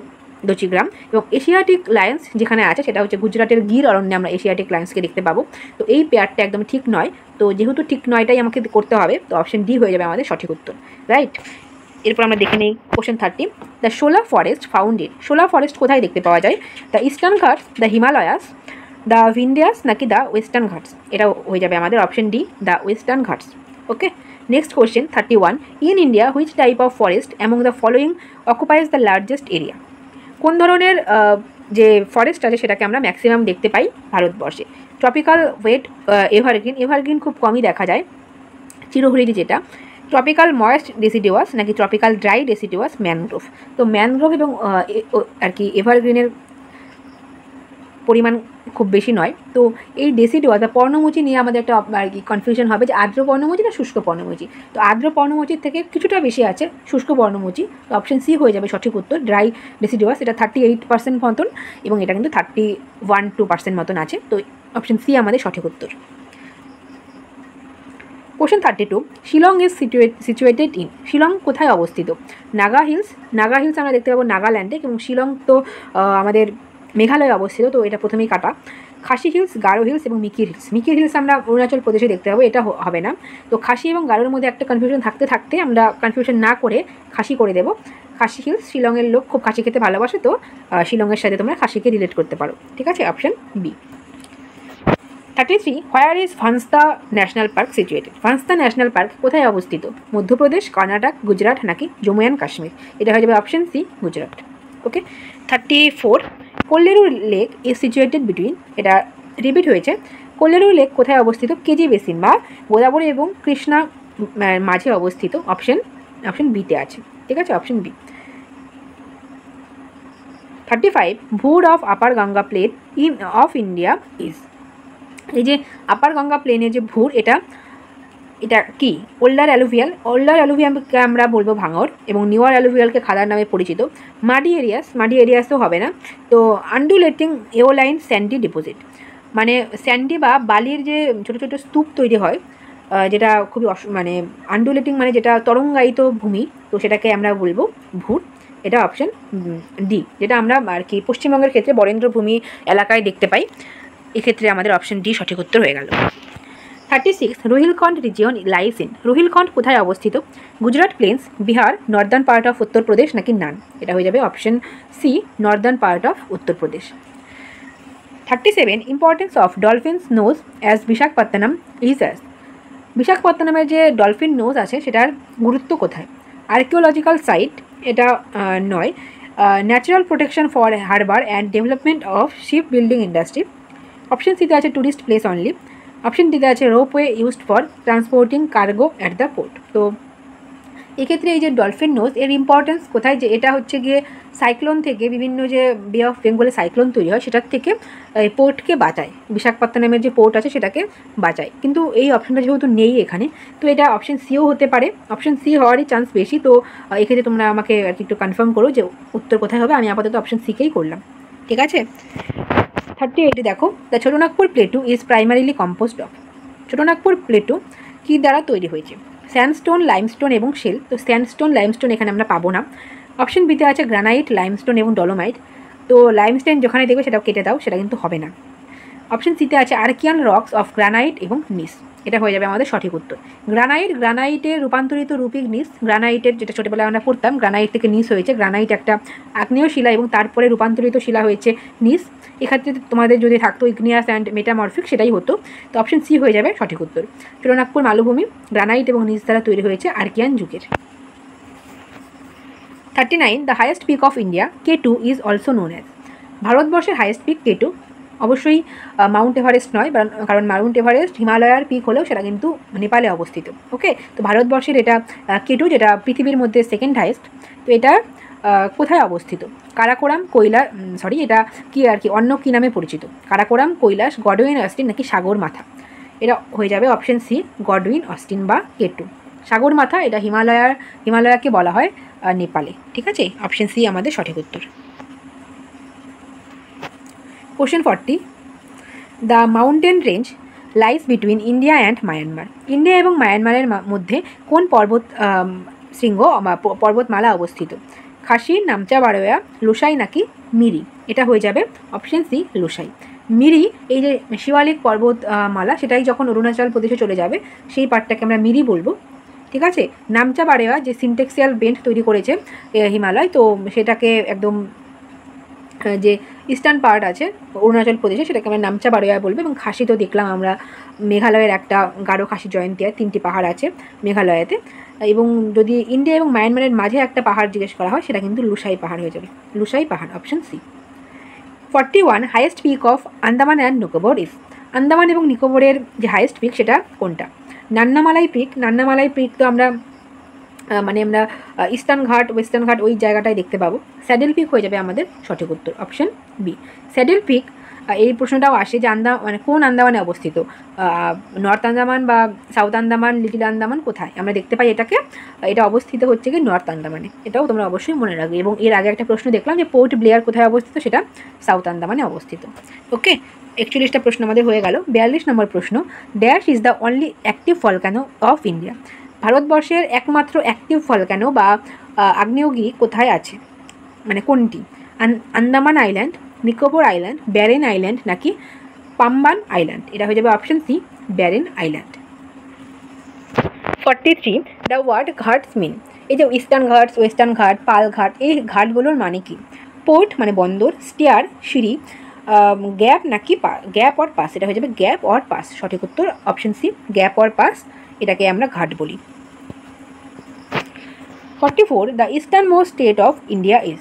দচিগ্রাম। এবং এশিয়াটিক লায়ন্স যেখানে আছে সেটা হচ্ছে গুজরাটের গির অরণ্যে আমরা এশিয়াটিক লায়ন্সকে দেখতে পাবো। তো এই পেয়ারটা একদম ঠিক নয়, তো যেহেতু ঠিক নয়টাই আমাকে করতে হবে, তো অপশন ডি হয়ে যাবে আমাদের সঠিক উত্তর, রাইট। এরপর আমরা দেখে নিই question 30, the shola forest found in. Shola forest কোথায় দেখতে পাওয়া যায়? The eastern Ghats, the Himalayas, the Vindhyas নাকি দ্য ওয়েস্টার্ন ঘাটস? এটা হয়ে যাবে আমাদের option D, the Western Ghats. Okay, next question 31, in India which type of forest among the following occupies the largest area? কোন ধরনের যে ফরেস্ট আছে সেটাকে আমরা ম্যাক্সিমাম দেখতে পাই ভারতবর্ষে? ট্রপিক্যাল ওয়েট এভারগ্রিন, এভারগ্রিন খুব কমই দেখা যায়, চিরহরিণী যেটা। ট্রপিক্যাল ময়েস্ট ডেসিডুয়াস নাকি ট্রপিক্যাল ড্রাই ডেসিডুয়াস ম্যানগ্রোভ? তো ম্যানগ্রোভ এবং আর কি এভারগ্রিনের পরিমাণ খুব বেশি নয়। তো এই ডেসিডুয়াস বা পর্ণমোচী নিয়ে আমাদের একটা আর কি কনফিউশন হবে যে আর্দ্র পর্ণমোচী না শুষ্ক পর্ণমোচী। তো আর্দ্র পর্ণমোচীর থেকে কিছুটা বেশি আছে শুষ্ক পর্ণমোচী, তো অপশন সি হয়ে যাবে সঠিক উত্তর, ড্রাই ডেসিডুয়াস। এটা 38% মতন এবং এটা কিন্তু 31-2% মতন আছে, তো অপশন সি আমাদের সঠিক উত্তর। Question 32, Shillong is situated in. Shillong কোথায় অবস্থিত? নাগা হিলস, নাগা হিলস আমরা দেখতে পাবো নাগাল্যান্ডে, এবং শিলং তো আমাদের মেঘালয়ে অবস্থিত, তো এটা প্রথমেই কাটা। খাসি হিলস, গারো হিলস এবং মিকির হিলস। মিকির হিলস আমরা অরুণাচল প্রদেশে দেখতে পাবো, এটা হবে না। তো খাসি এবং গারোর মধ্যে একটা কনফিউশন থাকতে থাকতে আমরা কনফিউশন না করে খাসি করে দেবো। খাসি হিলস, শিলংয়ের লোক খুব খাসি খেতে ভালোবাসে, তো শিলংয়ের সাথে তোমরা খাসিকে রিলেট করতে পারো, ঠিক আছে, option B. 33, where is Vansda National Park situated? Vansda National Park কোথায় অবস্থিত? মধ্যপ্রদেশ, কর্ণাটক, গুজরাট নাকি জম্মু অ্যান্ড কাশ্মীর? এটা হয়ে যাবে option C, Gujarat. Okay, 34, Kolleru Lake is situated between. এটা রিপিট হয়েছে। কোল্লেরু লেক কোথায় অবস্থিত? কেজি বেসিন বা গোদাবরী এবং কৃষ্ণা মাঝে অবস্থিত, অপশন বিতে আছে, ঠিক আছে, option B. 35, bhur of upper Ganga plain of India is. এই যে আপার গঙ্গা প্লেনের যে ভুর, এটা এটা কি? ওল্ডার অ্যালুভিয়ামকে আমরা বলবো ভাঙর, এবং নিউয়ার অ্যালুভিয়ালকে খাদার নামে পরিচিত। মাডি এরিয়াসও হবে না। তো আন্ডুলেটিং এওলাইন স্যান্ডি ডিপোজিট, মানে স্যান্ডি বা বালির যে ছোটো ছোটো স্তূপ তৈরি হয়, যেটা খুবই মানে আন্ডুলেটিং মানে যেটা তরঙ্গায়িত ভূমি, তো সেটাকে আমরা বলবো ভূর। এটা অপশান ডি, যেটা আমরা আর কি পশ্চিমবঙ্গের ক্ষেত্রে বরেন্দ্র ভূমি এলাকায় দেখতে পাই। এক্ষেত্রে আমাদের অপশান ডি সঠিক উত্তর হয়ে গেল। 36, Rohilkhand region lies in. Rohilkhand কোথায় অবস্থিত? Gujarat plains, Bihar, northern part of Uttar Pradesh নাকি নান? এটা হয়ে যাবে option C, northern part of Uttar Pradesh. 37, importance of Dolphins Nose as Visakhapatnam is as. বিশাখাপত্তনমের যে ডলফিন নোজ আছে সেটার গুরুত্ব কোথায়? আর্কিওলজিক্যাল সাইট এটা নয়। Natural protection for Harbour and development of ship building industry. Option সিতে আছে ট্যুরিস্ট প্লেস অনলি। অপশন ডিতে আছে ropeway used for transporting cargo at the port. তো এক্ষেত্রে এই যে ডলফিন নোজ এর ইম্পর্টেন্স কোথায়, যে এটা হচ্ছে গিয়ে সাইক্লোন থেকে, বিভিন্ন যে বে অফ বেঙ্গলে সাইক্লোন তৈরি হয় সেটার থেকে পোর্টকে বাঁচায়, বিশাখাপত্তনমের যে পোর্ট আছে সেটাকে বাঁচায়। কিন্তু এই অপশানটা যেহেতু নেই এখানে, তো এটা অপশান সিও হতে পারে, অপশান সি হওয়ারই চান্স বেশি। তো এক্ষেত্রে তোমরা আমাকে একটু কনফার্ম করো যে উত্তর কোথায় হবে। আমি আপাতত অপশান সিকেই করলাম, ঠিক আছে। 38 দেখো, the Chota Nagpur plateau is primarily composed of. Chota Nagpur plateau কী দ্বারা তৈরি হয়েছে? স্যান্ডস্টোন, লাইমস্টোন এবং শেল। তো স্যান্ডস্টোন, লাইমস্টোন এখানে আমরা পাবো না। অপশন বিতে আছে গ্রানাইট, লাইমস্টোন এবং ডলোমাইট। তো লাইমস্টোন যেখানে দেখবে সেটাও কেটে দাও, সেটা কিন্তু হবে না। অপশন সিতে আছে আর্কিয়ান রক্স অফ গ্রানাইট এবং নিস। এটা হয়ে যাবে আমাদের সঠিক উত্তর। গ্রানাইটের রূপান্তরিত রূপিক নিস। গ্রানাইটের যেটা ছোটোবেলায় আমরা পড়তাম, গ্রানাইট থেকে নিস হয়েছে। গ্রানাইট একটা আগ্নেয় শিলা এবং তারপরে রূপান্তরিত শিলা হয়েছে নিস। এক্ষেত্রে তোমাদের যদি থাকতো ইগনিয়াস অ্যান্ড মেটামরফিক, সেটাই হতো। তো অপশন সি হয়ে যাবে সঠিক উত্তর। ছোটনাগপুর মালভূমি গ্রানাইট এবং নিস দ্বারা তৈরি হয়েছে আর্কিয়ান যুগের। 39, the highest peak of India K2 is also known as. ভারতবর্ষের হাইয়েস্ট পিক K2, অবশ্যই মাউন্ট এভারেস্ট নয়, কারণ মাউন্ট এভারেস্ট হিমালয়ার পিক হলেও সেটা কিন্তু নেপালে অবস্থিত। ওকে, তো ভারতবর্ষের এটা K2, যেটা পৃথিবীর মধ্যে সেকেন্ড হাইয়েস্ট। তো এটা কোথায় অবস্থিত? কারাকোরাম, এটা কি আর কি অন্য কী নামে পরিচিত? কারাকোরাম, কৈলাস, গডউইন অস্টিন নাকি সাগর মাথা? এটা হয়ে যাবে অপশন সি, গডউইন অস্টিন বা K2। সাগর মাথা এটা হিমালয়াকে বলা হয় নেপালে, ঠিক আছে। অপশন সি আমাদের সঠিক উত্তর। Question 40, the mountain range lines between India and Myanmar. India এবং মায়ানমারের মধ্যে কোন শৃঙ্গ বা পর্বতমালা অবস্থিত? খাসি, নামচা বারোয়া, লুসাই নাকি মিরি? এটা হয়ে যাবে অপশন সি, লুসাই। মিরি এই যে শিবালিক পর্বতমালা, সেটাই যখন অরুণাচল প্রদেশে চলে যাবে সেই পার্টটাকে আমরা মিরি বলবো, ঠিক আছে। নামচা বারেওয়া যে সিনটেক্সিয়াল বেন্ট তৈরি করেছে হিমালয়, তো সেটাকে একদম যে ইস্টার্ন পার্ট আছে অরুণাচল প্রদেশে, সেটাকে আমরা নামচা বারেওয়া বলবো। এবং খাসি তো দেখলাম আমরা মেঘালয়ের একটা গারো খাসি জয়ন্তিয়া, 3টি পাহাড় আছে মেঘালয়াতে। এবং যদি ইন্ডিয়া এবং মায়ানমারের মাঝে একটা পাহাড় জিজ্ঞেস করা হয়, সেটা কিন্তু লুসাই পাহাড় হয়ে যাবে, লুসাই পাহাড়, option C. 41, highest peak of Andaman and Nicobar is. Andaman এবং নিকোবরের যে হাইয়েস্ট পিক সেটা কোনটা? নান্নামালাই পিক তো আমরা ইস্টার্ন ঘাট, ওয়েস্টার্ন ঘাট ওই জায়গাটায় দেখতে পাবো। স্যাডেল পিক হয়ে যাবে আমাদের সঠিক উত্তর, অপশন বি। স্যাডেল পিক, এই প্রশ্নটাও আসে যে কোন আন্দামানে অবস্থিত? নর্থ আন্দামান বা সাউথ আন্দামান, লিটল আন্দামান কোথায় আমরা দেখতে পাই এটাকে? এটা অবস্থিত হচ্ছে কি নর্থ আন্দামানে। এটাও তোমরা অবশ্যই মনে রাখবে। এবং এর আগে একটা প্রশ্ন দেখলাম যে পোর্ট ব্লেয়ার কোথায় অবস্থিত, সেটা সাউথ আন্দামানে অবস্থিত। ওকে, 41টা প্রশ্ন আমাদের হয়ে গেল। 42 নম্বর প্রশ্ন, dash is the only active volcano of India. ভারতবর্ষের একমাত্র অ্যাক্টিভ ভলক্যানো বা আগ্নেয়গিরি কোথায় আছে, মানে কোনটি? Andaman Island, Nicobar Island, Barren Island নাকি পাম্বান আইল্যান্ড? এটা হয়ে যাবে option C, Barren Island. 43, the word ghats mean. এই যে ইস্টার্ন ঘাটস, ওয়েস্টার্ন ঘাট, পাল ঘাট, এই ঘাটগুলোর মানে কি? পোর্ট মানে বন্দর, স্টিয়ার সিঁড়ি, গ্যাপ নাকি গ্যাপ অর পাস? এটা হয়ে যাবে গ্যাপ অর পাস, সঠিক উত্তর option C, gap or pass, এটাকে আমরা ঘাট বলি। 44, the eastern most state of India is.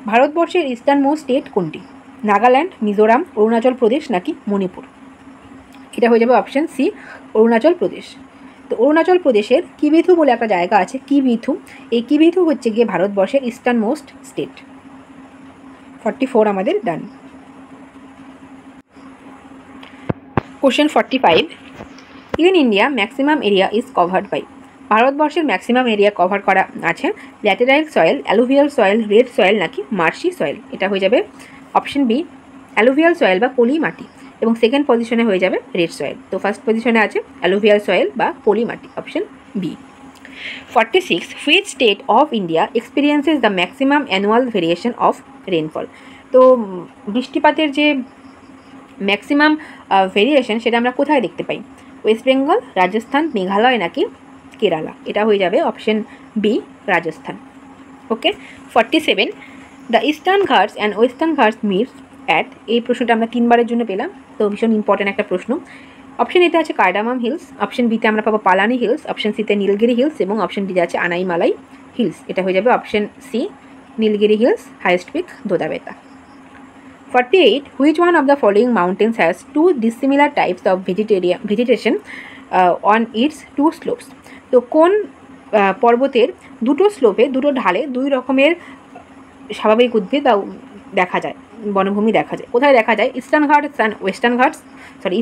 ভারতবর্ষের ইস্টার্ন মোস্ট স্টেট কোনটি? নাগাল্যান্ড, মিজোরাম, অরুণাচল প্রদেশ নাকি মণিপুর? এটা হয়ে যাবে অপশন সি, অরুণাচল প্রদেশ। তো অরুণাচল প্রদেশের কিবিথু বলে একটা জায়গা আছে, কিবিথু। এই কিবিথু হচ্ছে গিয়ে ভারতবর্ষের ইস্টার্ন মোস্ট স্টেট। 44 আমাদের done. Question 45, in India maximum area is covered by, ভারতবর্ষের ম্যাক্সিমাম এরিয়া কভার করা আছে laterite soil, alluvial soil, red soil নাকি মার্শি সয়েল। এটা হয়ে যাবে অপশন বি অ্যালুভিয়াল সয়েল বা পলি মাটি, এবং সেকেন্ড পজিশনে হয়ে যাবে রেড সয়েল। তো ফার্স্ট পজিশনে আছে অ্যালুভিয়াল সয়েল বা পলি মাটি, option B. 46 which state of India experiences the maximum annual variation of rainfall. তো বৃষ্টিপাতের যে ম্যাক্সিমাম ভেরিয়েশন সেটা আমরা কোথায় দেখতে পাই? ওয়েস্ট বেঙ্গল, রাজস্থান, মেঘালয় নাকি কেরালা। এটা হয়ে যাবে option B Rajasthan. Okay. 47 the eastern Ghats and western Ghats meets at, এই প্রশ্নটা আমরা 3বারের জন্য পেলাম, তো ভীষণ ইম্পর্টেন্ট একটা প্রশ্ন। অপশন এতে আছে কার্ডামাম হিলস, অপশন বিতে আমরা পাবো পালানি হিলস, অপশন সিতে নীলগিরি হিলস এবং অপশন ডিতে আছে আনাইমালাই হিলস। এটা হয়ে যাবে option C Nilgiri hills, highest peak Doddabetta. 48 which one of the following mountains has two dissimilar types of vegetation on its two slopes. তো কোন পর্বতের দুটো স্লোপে, দুটো ঢালে 2 রকমের স্বাভাবিক উদ্ভিদ দেখা যায়, বনভূমি দেখা যায়। কোথায় দেখা যায়? Eastern Ghats and western Ghats,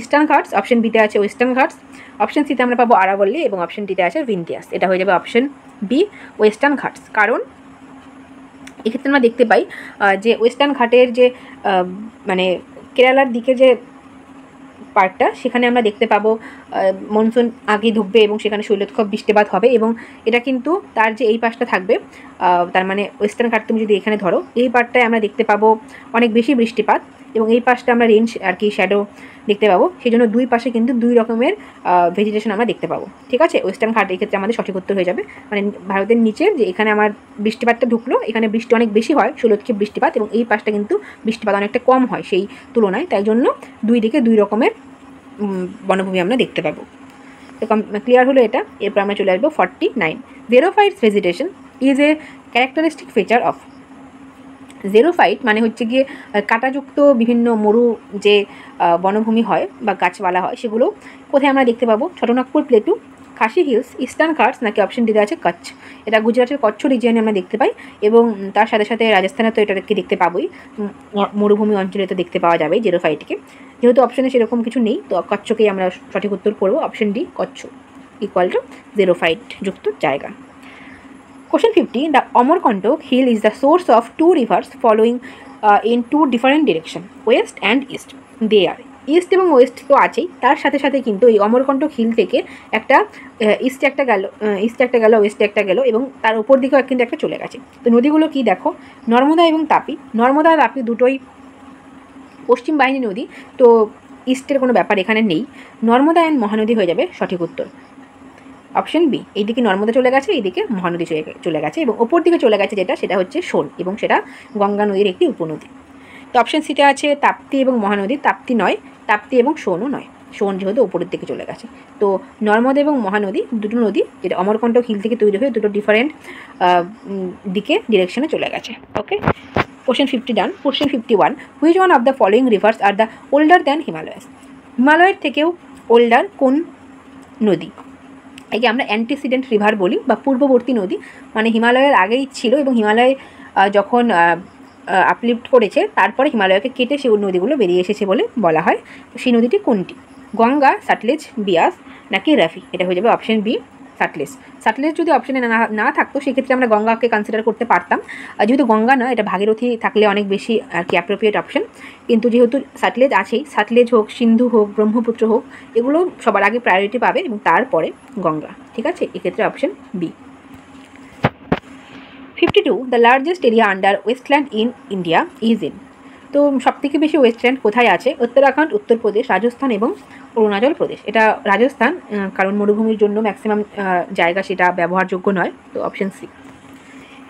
eastern Ghats, option বিতে আছে ওয়েস্টার্ন ঘাটস, অপশন সিতে আমরা পাবো আরাবল্লী এবং অপশন ডিতে আছে ভিন্তিয়াস। এটা হয়ে যাবে অপশন বি ওয়েস্টার্ন ঘাটস। কারণ এক্ষেত্রে আমরা দেখতে পাই যে ওয়েস্টার্ন ঘাটের যে মানে কেরালার দিকে যে পার্টটা, সেখানে আমরা দেখতে পাবো মনসুন আগে ঢুকবে এবং সেখানে শৈলক্ষব বৃষ্টিপাত হবে, এবং এটা কিন্তু তার যে এই পাশটা থাকবে, তার মানে ওয়েস্টার্ন ঘাট তুমি যদি এখানে ধরো, এই পার্টটায় আমরা দেখতে পাবো অনেক বেশি বৃষ্টিপাত, এবং এই পাশটা আমরা রেঞ্জ আর কি শ্যাডো দেখতে পাবো। সেই জন্য 2 পাশে কিন্তু 2 রকমের ভেজিটেশন আমরা দেখতে পাবো। ঠিক আছে, ওয়েস্টার্ন ঘাট এক্ষেত্রে আমাদের সঠিক উত্তর হয়ে যাবে। মানে ভারতের নিচের যে এখানে আমার বৃষ্টিপাতটা ঢুকলো, এখানে বৃষ্টি অনেক বেশি হয়, শৈলক্ষেপ বৃষ্টিপাত, এবং এই পাশটা কিন্তু বৃষ্টিপাত অনেকটা কম হয় সেই তুলনায়, তাই জন্য 2 দিকে 2 রকমের বনভূমি আমরা দেখতে পাবো। তো ক্লিয়ার হলো এটা। এরপর আমরা চলে আসবো 49 xerophytes vegetation is a characteristic feature of. Xerophyte মানে হচ্ছে গিয়ে কাঁটাযুক্ত বিভিন্ন মরু যে বনভূমি হয় বা গাছপালা হয়, সেগুলো কোথায় আমরা দেখতে পাবো? ছোটনাগপুর প্লেটু, খাসি হিলস, ইস্টার্ন ঘাটস নাকি অপশন ডিতে আছে কচ্ছ। এটা গুজরাটের কচ্ছ রিজিয়নে আমরা দেখতে পাই, এবং তার সাথে সাথে রাজস্থানে তো এটাকে দেখতে পাবোই, মরুভূমি অঞ্চলে তো দেখতে পাওয়া যাবে জেরোফাইটকে। যেহেতু অপশনে সেরকম কিছু নেই, তো কচ্ছকেই আমরা সঠিক উত্তর করবো, option D Kutch equal to xerophyte যুক্ত জায়গা। Question 50 the Amarkantak hill is the source of 2 rivers following in 2 different direction west and east. They are east এবং ওয়েস্ট তো আছেই, তার সাথে সাথে কিন্তু এই অমরকণ্টক হিল থেকে একটা ইস্টে একটা গেল, ওয়েস্টে একটা গেল, এবং তার উপর দিকেও কিন্তু একটা চলে গেছে। তো নদীগুলো কি দেখো, নর্মদা এবং তাপি। নর্মদা তাপি দুটোই পশ্চিম বাহিনী নদী, তো ইস্টের কোনো ব্যাপার এখানে নেই। নর্মদা অ্যান্ড মহানদী হয়ে যাবে সঠিক উত্তর, অপশন বি। এইদিকে নর্মদা চলে গেছে, এইদিকে মহানদী চলে গেছে, এবং ওপর দিকে চলে গেছে যেটা, সেটা হচ্ছে সোন, এবং সেটা গঙ্গা নদীর একটি উপনদী। তো অপশন সিতে আছে তাপ্তি এবং মহানদী। তাপ্তি নয়, তাপ্তি এবং সোনও নয়, সোন যেহেতু উপরের দিকে চলে গেছে। তো নর্মদা এবং মহানদী দুটো নদী যেটা অমরকণ্টক হিল থেকে তৈরি হয়ে দুটো ডিফারেন্ট দিকে ডিরেকশনে চলে গেছে। Okay, question 50 done. Question 51 which one of the following rivers are the older than Himalayas. হিমালয়ের থেকেও ওল্ডার কোন নদী? একে আমরা অ্যান্টিসিডেন্ট রিভার বলি, বা পূর্ববর্তী নদী, মানে হিমালয়ের আগেই ছিল, এবং হিমালয় যখন আপলিফ্ট করেছে তারপরে হিমালয়কে কেটে সেই নদীগুলো বেরিয়ে এসেছে বলে বলা হয়। তো সেই নদীটি কোনটি? গঙ্গা, সাটলেজ, বিয়াস নাকি রাফি। এটা হয়ে যাবে অপশন বি সাটলেজ। সাটলেজ যদি অপশনে না থাকতো সেক্ষেত্রে আমরা গঙ্গাকে কনসিডার করতে পারতাম, যেহেতু গঙ্গা না, এটা ভাগীরথী থাকলে অনেক বেশি আর কি অ্যাপ্রোপ্রিয়েট অপশন, কিন্তু যেহেতু সাটলেজ আছেই, সাটলেজ হোক, সিন্ধু হোক, ব্রহ্মপুত্র হোক, এগুলো সবার আগে প্রায়োরিটি পাবে, এবং তারপরে গঙ্গা। ঠিক আছে, এক্ষেত্রে option B. 52 the largest area under wasteland in India is in. তো সবথেকে বেশি ওয়েস্টল্যান্ড কোথায় আছে? উত্তরাখণ্ড, উত্তরপ্রদেশ, রাজস্থান এবং অরুণাচল প্রদেশ। এটা রাজস্থান, কারণ মরুভূমির জন্য ম্যাক্সিমাম জায়গা সেটা ব্যবহারযোগ্য নয়, তো option C.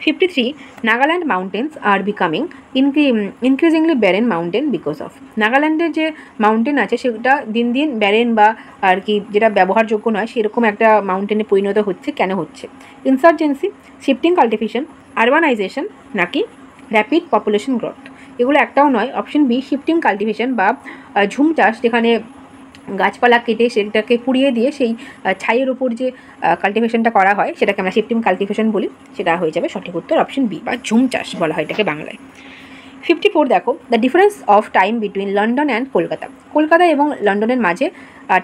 53 Nagaland mountains are becoming increasingly barren mountain because of. নাগাল্যান্ডের যে মাউন্টেন আছে সেটা দিন দিন ব্যারেন বা আর কি যেটা ব্যবহারযোগ্য নয় সেরকম একটা মাউন্টেনে পরিণত হচ্ছে। কেন হচ্ছে? ইনসার্জেন্সি, শিফটিং কাল্টিভেশন, আরবানাইজেশন নাকি র্যাপিড পপুলেশন গ্রোথ। এগুলো একটাও নয়, অপশন বি শিফটিং কাল্টিভেশন বা ঝুম চাষ, যেখানে গাছপালা কেটে সেটাকে পুড়িয়ে দিয়ে সেই ছাইয়ের উপর যে কাল্টিভেশনটা করা হয় সেটাকে আমরা শিফটিং কাল্টিভেশন বলি। সেটা হয়ে যাবে সঠিক উত্তর, অপশন বি, বা ঝুম চাষ বলা হয় এটাকে বাংলায়। 54 দেখো, the difference of time between London and Kolkata. Kolkata এবং লন্ডনের মাঝে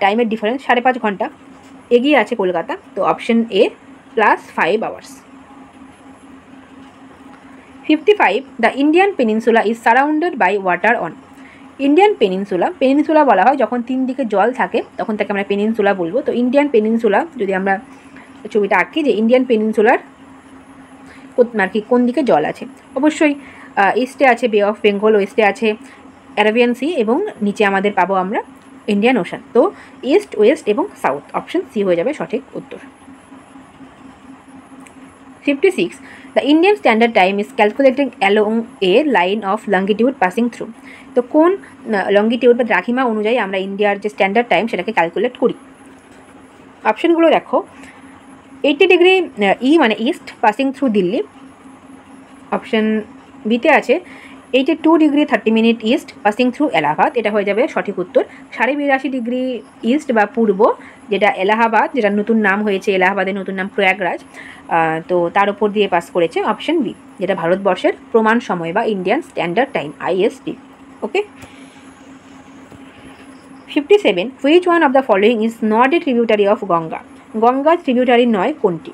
টাইমের ডিফারেন্স 5.5 ঘন্টা, এগিয়ে আছে কলকাতা। তো option A +5 hours. 55 the Indian peninsula is surrounded by water on. Indian peninsula বলা হয় যখন 3 দিকে জল থাকে তখন তাকে আমরা পেনিনসুলা বলবো। তো ইন্ডিয়ান পেনিনসুলা যদি আমরা ছবিটা আঁকি, যে ইন্ডিয়ান পেনিনসুলার আর কি কোন দিকে জল আছে, অবশ্যই ইস্টে আছে বে অফ বেঙ্গল, ওয়েস্টে আছে অ্যারাবিয়ান সি এবং নিচে আমাদের পাবো আমরা ইন্ডিয়ান ওশান। তো ইস্ট, ওয়েস্ট এবং সাউথ, অপশন সি হয়ে যাবে সঠিক উত্তর। 56 the Indian standard time is calculating along A line of longitude passing through. তো কোন লঙ্গিটিউড বা দ্রাঘিমা অনুযায়ী আমরা ইন্ডিয়ার যে স্ট্যান্ডার্ড টাইম সেটাকে ক্যালকুলেট করি? অপশনগুলো দেখো, 80 ডিগ্রি ই মানে east passing through Delhi. Option বিতে আছে 82 degree 30 minute east passing through Allahabad, এটা হয়ে যাবে সঠিক উত্তর। 82.5 ডিগ্রি ইস্ট বা পূর্ব, যেটা এলাহাবাদ, যেটা নতুন নাম হয়েছে, এলাহাবাদের নতুন নাম প্রয়াগরাজ, তো তার উপর দিয়ে পাস করেছে অপশন বি, যেটা ভারতবর্ষের প্রমাণ সময় বা Indian standard time IST। Okay. 57 which one of the following is not a tributary of Ganga. Ganga tributary নয় কোনটি?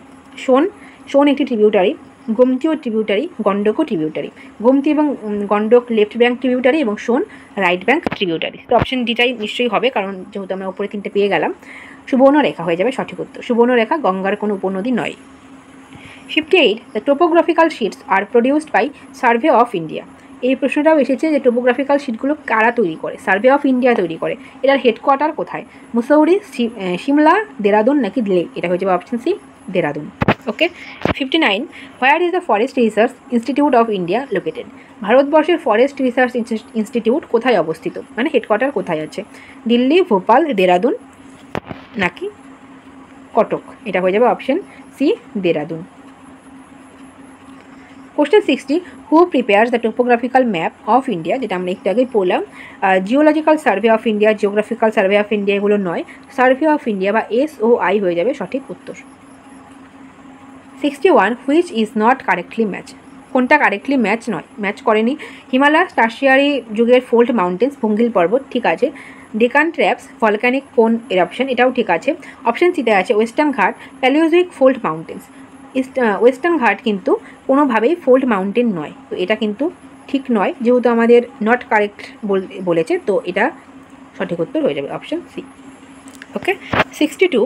সোন একটি ট্রিবিউটারি, গোমতীও ট্রিবিউটারি, গণ্ডকও ট্রিবিউটারি। গোমতী এবং গণ্ডক লেফট ব্যাঙ্ক ট্রিবিউটারি এবং সোন রাইট ব্যাঙ্ক ট্রিবিউটারি। তো অপশন ডিটাই নিশ্চয়ই হবে, কারণ যেহেতু আমরা উপরে 3টে পেয়ে গেলাম। সুবর্ণরেখা হয়ে যাবে সঠিক উত্তর। সুবর্ণরেখা গঙ্গার কোনো উপনদী নয়। 58 the topographical sheets are produced by survey of India. এই প্রশ্নটাও এসেছে যে টোপোগ্রাফিক্যাল শিটগুলো কারা তৈরি করে? সার্ভে অফ ইন্ডিয়া তৈরি করে। এটার হেডকোয়ার্টার কোথায়? মুসৌরি, সিমলা, দেরাদুন নাকি লে? এটা হয়ে যাবে option C, Dehradun. Okay. 59 where is the forest research institute of India located. ভারতবর্ষের ফরেস্ট রিসার্চ ইনস্টিটিউট কোথায় অবস্থিত, মানে হেডকোয়ার্টার কোথায় আছে? দিল্লি, ভোপাল, দেরাদুন নাকি কটক? এটা হয়ে যাবে option C, Dehradun. Question 60 who prepares the topographical map of India, যেটা আমরা একটু আগেই পড়লাম। Geological survey of India, geographical survey of India এগুলো নয়, সার্ভে অফ ইন্ডিয়া বা SOI হয়ে যাবে সঠিক উত্তর। 61 which is not correctly match. কোনটা কারেক্টলি ম্যাচ করেনি? হিমালয়, টার্সিয়ারি যুগের ফোল্ড মাউন্টেন্স, ভঙ্গিল পর্বত, ঠিক আছে। ডেকান ট্র্যাপস, ভলক্যানিক কোন এরাপশন, এটাও ঠিক আছে। অপশন সিতে আছে ওয়েস্টার্ন ঘাট, প্যালিওজোইক ফোল্ড মাউন্টেন্স। ওয়েস্টার্ন ঘাট কিন্তু কোনোভাবেই ফোল্ড মাউন্টেন নয়, তো এটা কিন্তু ঠিক নয়, যেহেতু আমাদের নট কারেক্ট বলেছে, তো এটা সঠিক উত্তর হয়ে যাবে option C. Okay. 62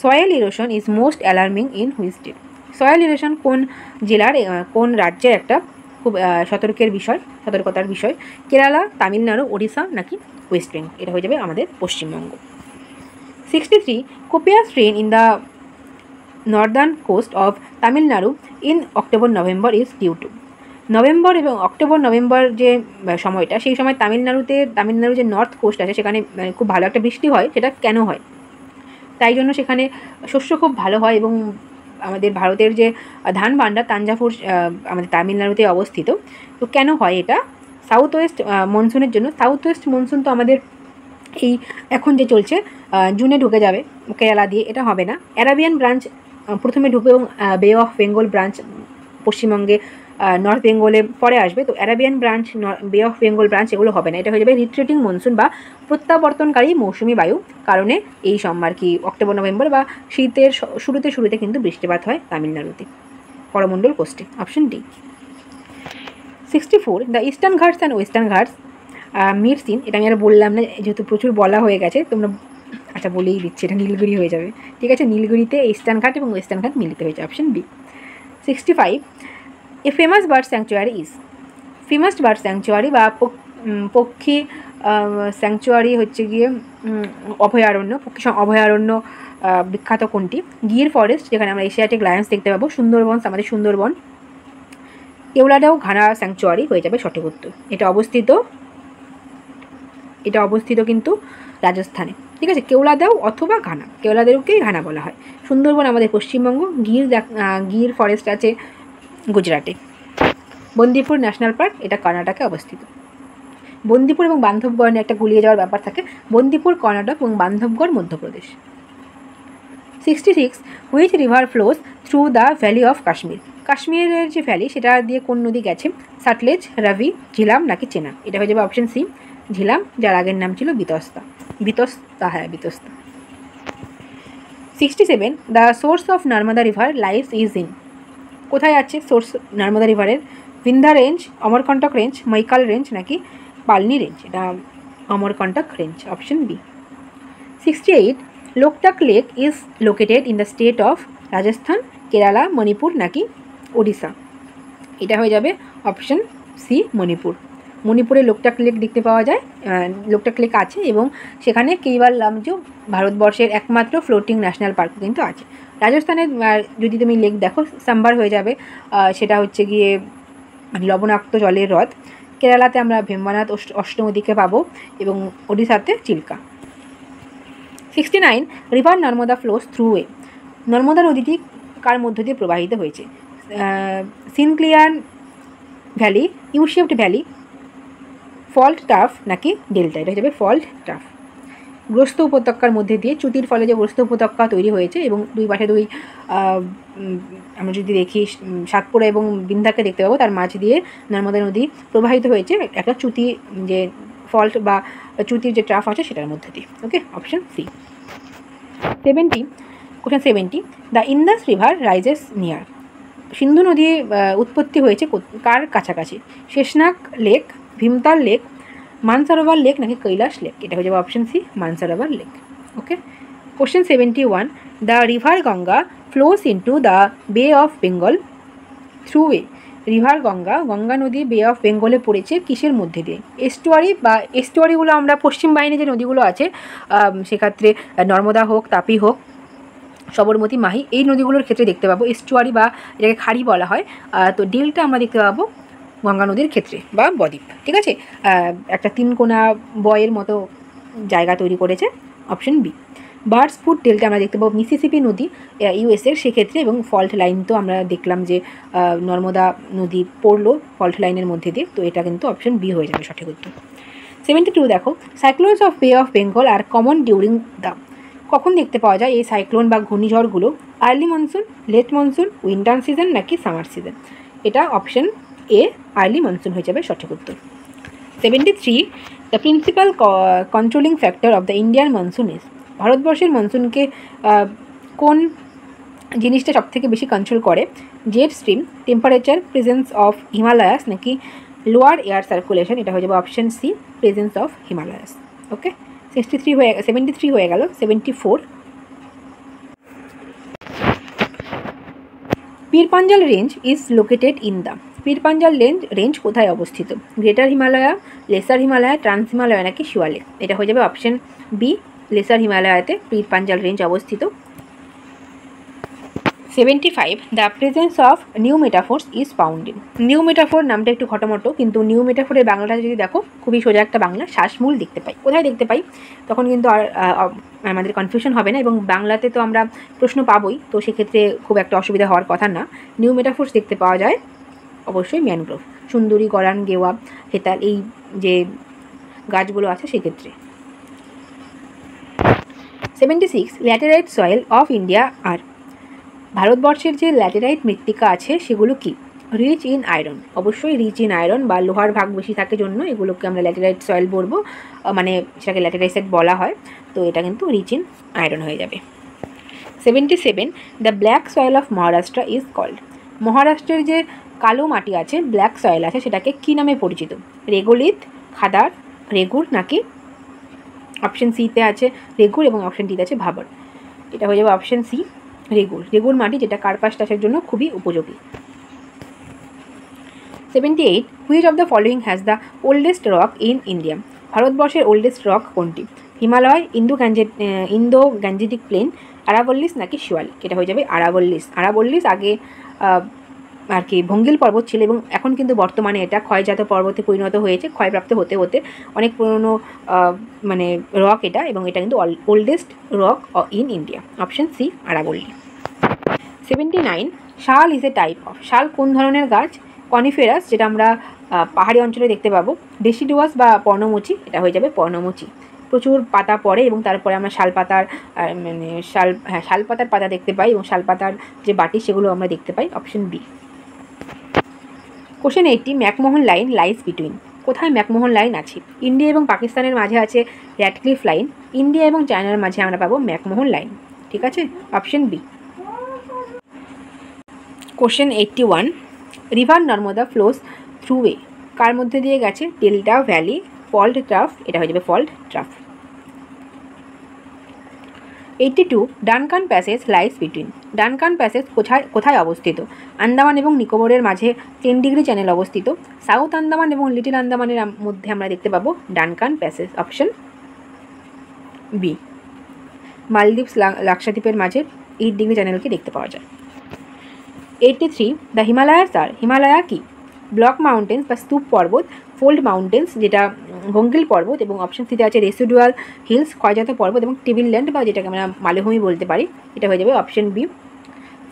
soil erosion is most alarming in which state. Soil erosion কোন জেলার, কোন রাজ্যের একটা খুব সতর্কতার বিষয়? কেরালা, তামিলনাড়ু, ওড়িশা নাকি ওয়েস্ট বেঙ্গল? এটা হয়ে যাবে আমাদের Paschimbanga. 63 copious train in the northern coast of Tamil Nadu in October November is due to. November এবং অক্টোবর-নভেম্বর যে সময়টা, সেই সময় তামিলনাড়ু যে নর্থ কোস্ট আছে সেখানে খুব ভালো একটা বৃষ্টি হয়। সেটা কেন হয়? তাই জন্য সেখানে শস্য খুব ভালো হয় এবং আমাদের ভারতের যে ধান ভাণ্ডার তাঞ্জাভুর আমাদের তামিলনাড়ুতে অবস্থিত। তো কেন হয় এটা? সাউথ ওয়েস্ট মনসুনের জন্য। সাউথ ওয়েস্ট মনসুন তো আমাদের এই এখন যে চলছে জুনে ঢুকে যাবে কেরালা দিয়ে, এটা হবে না। অ্যারাবিয়ান ব্রাঞ্চ প্রথমে ঢুকবে এবং বে অফ বেঙ্গল ব্রাঞ্চ পশ্চিমবঙ্গে, নর্থ বেঙ্গলে পরে আসবে। তো অ্যারাবিয়ান ব্রাঞ্চ, বে অফ বেঙ্গল ব্রাঞ্চ এগুলো হবে না। এটা হয়ে যাবে রিট্রিটিং মনসুন বা প্রত্যাবর্তনকারী মৌসুমি বায়ু, কারণে এই আর কি অক্টোবর-নভেম্বর বা শীতের শুরুতে কিন্তু বৃষ্টিপাত হয় তামিলনাড়ুতে, করমণ্ডল কোস্টে। Option D. 64 the eastern Ghats and western Ghats meets in. এটা আমি আর বললাম না, যেহেতু প্রচুর বলা হয়ে গেছে, তোমরা আচ্ছা বলেই দিচ্ছি, এটা নীলগিরি হয়ে যাবে। ঠিক আছে, নীলগিরিতে ইস্টার্ন ঘাট এবং ওয়েস্টার্ন ঘাট মিলিত হয়েছে, option B. 65 a famous bird sanctuary is. Famous bird sanctuary বা পক্ষী স্যাংচুয়ারি হচ্ছে গিয়ে অভয়ারণ্য, পক্ষী অভয়ারণ্য বিখ্যাত কোনটি? গির ফরেস্ট, যেখানে আমরা এশিয়াটিক লায়ন্স দেখতে পাবো। সুন্দরবন, আমাদের সুন্দরবন। কেওলাডাও ঘানা স্যাংচুয়ারি হয়ে যাবে সঠিক উত্তর। এটা অবস্থিত কিন্তু রাজস্থানে। ঠিক আছে, কেওলাদাও অথবা ঘানা, কেওলাদাওকেই ঘানা বলা হয়। সুন্দরবন আমাদের পশ্চিমবঙ্গ। গির ফরেস্ট আছে গুজরাটে। বন্দিপুর ন্যাশনাল পার্ক, এটা কর্ণাটকে অবস্থিত। বন্দিপুর এবং বান্ধবগড় নিয়ে একটা গুলিয়ে যাওয়ার ব্যাপার থাকে। বন্দিপুর কর্ণাটক এবং Bandhavgarh Madhya Pradesh. 66 which river flows through the valley of Kashmir. কাশ্মীরের যে ভ্যালি সেটা দিয়ে কোন নদী গেছে? সাটলেজ, রাভি, ঝিলাম নাকি চেনাব? এটা হয়ে যাবে অপশন সি ঝিলাম, যার আগের নাম ছিল Vitasta. Vitasta. 67 the source of Narmada River lies is in, কোথায় আছে সোর্স নর্মদা রিভারের? Vindhya Range, Amarkantak Range, Maikal Range নাকি পালনি রেঞ্জ? এটা Amarkantak Range, option B. 68 Loktak lake is located in the state of Rajasthan, Kerala, Manipur নাকি ওড়িশা? এটা হয়ে যাবে অপশন সি মণিপুর। মণিপুরে লোকটাক লেক দেখতে পাওয়া যায়, লোকটাক লেক আছে, এবং সেখানে কেইবার লামজু ভারতবর্ষের একমাত্র ফ্লোটিং ন্যাশনাল পার্ক কিন্তু আছে। রাজস্থানের যদি তুমি লেক দেখো সাম্বার হয়ে যাবে, সেটা হচ্ছে গিয়ে লবণাক্ত জলের হ্রদ। কেরালাতে আমরা ভেম্বানাথ অষ্টমদিকে পাবো, এবং ওড়িশাতে Chilka. 69 river Narmada flows through a, Narmada নদীটি কার মধ্য দিয়ে প্রবাহিত হয়েছে? Syncline valley, U shaped valley, fault trough নাকি ডেল্টা? এটা হয়ে যাবে ফল্ট টাফ। গ্রস্ত উপত্যকার মধ্যে দিয়ে, চ্যুতির ফলে যে গ্রস্ত উপত্যকা তৈরি হয়েছে, এবং দুই পাশে দুই আমরা যদি দেখি সাতপুরা এবং বিন্ধ্যাকে দেখতে পাবো, তার মাঝ দিয়ে নর্মদা নদী প্রবাহিত হয়েছে একটা চ্যুতি, যে ফল্ট বা চ্যুতির যে ট্রাফ আছে সেটার মধ্যে দিয়ে। Okay, option C. 70 question 70 the Indus River rises near, Sindhu নদী উৎপত্তি হয়েছে কার কাছাকাছি? Sheshnag Lake, Bhimtal Lake, Mansarovar Lake নাকি কৈলাস লেক? এটা হয়ে যাবে option C Mansarovar Lake. Okay, question 71 the river Ganga flows into the Bay of Bengal through a, river Ganga নদী বে অফ বেঙ্গলে পড়েছে কিসের মধ্যে দিয়ে? এস্টুয়ারি, বা এস্টুয়ারিগুলো আমরা পশ্চিম বাহিনী যে নদীগুলো আছে, সেক্ষেত্রে নর্মদা হোক, তাপি হোক, সবরমতী, মাহি, এই নদীগুলোর ক্ষেত্রে দেখতে পাবো এস্টুয়ারি, বা এটাকে খাড়ি বলা হয়। তো ডেল্টা আমরা দেখতে পাবো গঙ্গা নদীর ক্ষেত্রে, বা বদ্বীপ। ঠিক আছে, একটা তিনকোনা বয়ের মতো জায়গা তৈরি করেছে, option B. Birds foot delta আমরা দেখতে পাবো মিসিসিপি নদী ইউএসের সেক্ষেত্রে, এবং ফল্ট লাইন তো আমরা দেখলাম যে নর্মদা নদী পড়লো ফল্ট লাইনের মধ্যে দিয়ে, তো এটা কিন্তু অপশন বি হয়ে যাবে সঠিক উত্তর। 72 দেখো cyclones of Bay of Bengal are common during the, কখন দেখতে পাওয়া যায় এই সাইক্লোন বা ঘূর্ণিঝড়গুলো? Early monsoon, late monsoon, winter season নাকি সামার সিজন? এটা অপশন এ আর্লি মনসুন হয়ে যাবে সঠিক উত্তর। 73 the principal controlling factor of the Indian monsoon is, ভারতবর্ষের মনসুনকে কোন জিনিসটা সবথেকে বেশি কন্ট্রোল করে? Jet stream, temperature, presence of Himalayas নাকি লোয়ার এয়ার সার্কুলেশন? এটা হয়ে যাবে option C presence of Himalayas. Okay, 73 হয়ে গেল। 74 Pir Panjal Range is located in the, Pir Panjal Range কোথায় অবস্থিত? Greater Himalaya, Lesser Himalaya, Trans Himalaya নাকি শিওয়ালিক? এটা হয়ে যাবে অপশন বি লেসার হিমালয়াতে পীরপাঞ্জাল রেঞ্জ অবস্থিত। 75 the presence of new metaphors is found in, new metaphor নামটা একটু ঘটমটো, কিন্তু নিউ মেটাফোরের বাংলাটা যদি দেখো খুবই সোজা একটা বাংলা, শ্বাসমূল দেখতে পাই। কোথায় দেখতে পাই? তখন কিন্তু আর আমাদের কনফিউশন হবে না, এবং বাংলাতে তো আমরা প্রশ্ন পাবোই, তো সেক্ষেত্রে খুব একটা অসুবিধা হওয়ার কথা না। নিউ মেটাফোর্স দেখতে পাওয়া যায় অবশ্যই ম্যানগ্রোভ, সুন্দরী, গরান, গেওয়া, হেতাল, এই যে গাছগুলো আছে সেক্ষেত্রে। 76 ল্যাটেরাইট সয়েল অফ ইন্ডিয়া আর, ভারতবর্ষের যে ল্যাটেরাইট মৃত্তিকা আছে সেগুলো কি? রিচ ইন আয়রন, অবশ্যই রিচ ইন আয়রন, বা লোহার ভাগ বেশি থাকে জন্য এগুলোকে আমরা ল্যাটেরাইট সয়েল বলবো, মানে সেটাকে ল্যাটেরাইট বলা হয়, তো এটা কিন্তু রিচ ইন আয়রন হয়ে যাবে। 77 the black soil of Maharashtra is called, মহারাষ্ট্রের যে কালো মাটি আছে, ব্ল্যাক সয়েল আছে, সেটাকে কী নামে পরিচিত? রেগোলিথ, খাদার, রেগুর নাকি? অপশন সিতে আছে রেগুর, এবং অপশন ডিতে আছে ভাবর। এটা হয়ে যাবে অপশন সি রেগুর মাটি, যেটা কার্পাস চাষের জন্য খুবই উপযোগী। 78 which of the following has the oldest rock in India, ভারতবর্ষের ওল্ডেস্ট রক কোনটি? হিমালয়, ইন্দো গ্যাঞ্জেটিক প্লেন, আরাবল্লিস নাকি শিওয়ালিক? এটা হয়ে যাবে আরাবল্লিস আগে আর কি ভঙ্গিল পর্বত ছিল, এবং এখন কিন্তু বর্তমানে এটা ক্ষয়জাত পর্বতে পরিণত হয়েছে, ক্ষয়প্রাপ্ত হতে হতে অনেক পুরনো মানে রক এটা, এবং এটা কিন্তু oldest rock in India, option C আরাবল্লী। 79 sal is a type of, শাল কোন ধরনের গাছ? কনিফেরাস, যেটা আমরা পাহাড়ি অঞ্চলে দেখতে পাবো, ডেসিডুয়াস বা পর্ণমোচী, এটা হয়ে যাবে পর্ণমোচী, প্রচুর পাতা পড়ে, এবং তারপরে আমরা শালপাতার শালপাতার পাতা দেখতে পাই, এবং শালপাতার যে বাটি সেগুলো আমরা দেখতে পাই, option B. Question 80, McMahon Line lies between. কোথায় ম্যাকমোহন লাইন আছে? ইন্ডিয়া এবং পাকিস্তানের মাঝে আছে র্যাডক্লিফ লাইন, ইন্ডিয়া এবং চায়নার মাঝে আমরা পাবো ম্যাকমোহন লাইন। ঠিক আছে, option B. Question 81, river Narmada flows through a. কার মধ্যে দিয়ে গেছে? Delta, valley, fault, trough. এটা হয়ে যাবে fault trough. 82, Duncan Passage lies between. Duncan Passage কোথায় অবস্থিত? আন্দামান এবং নিকোবরের মাঝে 10 ডিগ্রি চ্যানেল অবস্থিত। সাউথ আন্দামান এবং লিটিল আন্দামানের মধ্যে আমরা দেখতে পাবো ডানকান প্যাসেজ, অপশন বি। মালদ্বীপ লাক্ষাদ্বীপের মাঝে 8 ডিগ্রি চ্যানেলকে দেখতে পাওয়া যায়। 83, দ্য হিমালয়াস আর। হিমালয়া কি? ব্লক মাউন্টেন্স বা স্তূপ পর্বত, ফোল্ড মাউন্টেন্স যেটা ভঙ্গিল পর্বত, এবং অপশন সিতে আছে রেসিডুয়াল হিলস ক্ষয়জাত পর্বত, এবং টেবিল ল্যান্ড বা যেটাকে আমরা মালভূমি বলতে পারি। এটা হয়ে যাবে অপশন বি,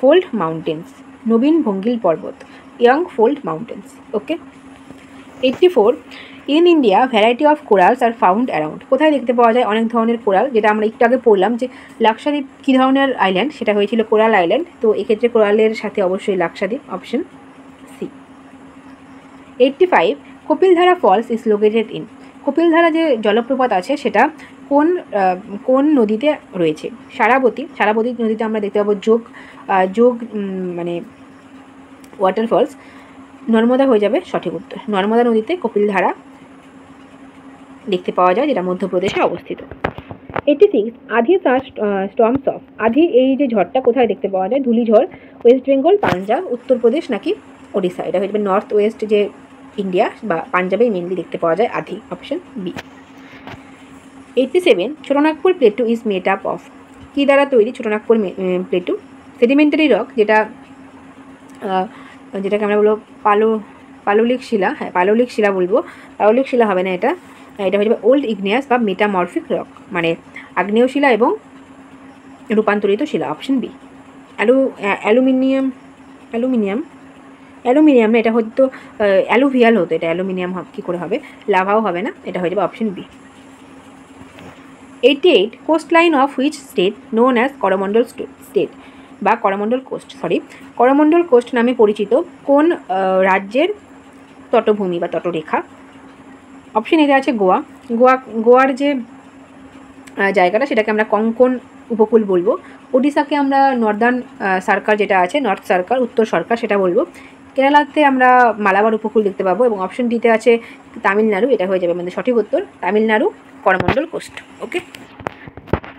ফোল্ড মাউন্টেন্স, নবীন ভঙ্গিল পর্বত, young fold mountains. Okay. 84, in India variety of corals are found around. কোথায় দেখতে পাওয়া যায় অনেক ধরনের কোরাল? যেটা আমরা একটু আগে পড়লাম যে লাক্ষাদ্বীপ কী ধরনের আইল্যান্ড, সেটা হয়েছিল কোরাল আইল্যান্ড। তো এক্ষেত্রে কোরালের সাথে অবশ্যই Lakshadweep, option C. 85, Kapildhara falls is located in. Kapildhara যে জলপ্রপাত আছে সেটা কোন নদীতে রয়েছে? সারাবতী। সারাবতী নদীতে আমরা দেখতে পাবো যোগ মানে ওয়াটারফলস। নর্মদা হয়ে যাবে সঠিক উত্তর। নর্মদা নদীতে কপিলধারা দেখতে পাওয়া যায়, যেটা মধ্যপ্রদেশে অবস্থিত। 86, আধি তার স্টর্মস অফ। আধি এই যে ঝড়টা কোথায় দেখতে পাওয়া যায়? ধূলিঝড়, ওয়েস্ট বেঙ্গল, পাঞ্জাব, উত্তরপ্রদেশ নাকি ওড়িশা? এটা হয়ে যাবে নর্থ ওয়েস্ট যে ইন্ডিয়া বা পাঞ্জাবেই মেনলি দেখতে পাওয়া যায় আধি, option B. 87, Chota Nagpur plateau is made up of. কী দ্বারা তৈরি ছোটনাগপুর প্লেটু? সেডিমেন্টারি রক, যেটাকে আমরা বলবো পাললিক শিলা। হ্যাঁ, পাললিক শিলা বলবো, পাললিক শিলা হবে না এটা। এটা হয়ে যাবে ওল্ড ইগনিয়াস বা মেটামরফিক রক, মানে আগ্নেয় শিলা এবং রূপান্তরিত শিলা, অপশন বি। অ্যালুমিনিয়াম না, এটা হয়তো অ্যালুভিয়াল হতো, এটা অ্যালুমিনিয়াম কী করে হবে? লাভাও হবে না, এটা হয়ে যাবে option B. 88, coast line of which state known as Coromandel state বা করমণ্ডল কোস্ট। করমণ্ডল কোস্ট নামে পরিচিত কোন রাজ্যের তটভূমি বা তটরেখা? অপশন এতে আছে গোয়ার যে জায়গাটা সেটাকে আমরা কঙ্কন উপকূল বলবো। ওডিশাকে আমরা নর্দার্ন সার্কার যেটা আছে, নর্থ সার্কার, উত্তর সরকার, সেটা বলবো। কেরালাতে আমরা মালাবার উপকূল দেখতে পাবো, এবং অপশন ডিতে আছে তামিলনাড়ু। এটা হয়ে যাবে আমাদের সঠিক উত্তর, Tamil Nadu Coromandel coast. Okay.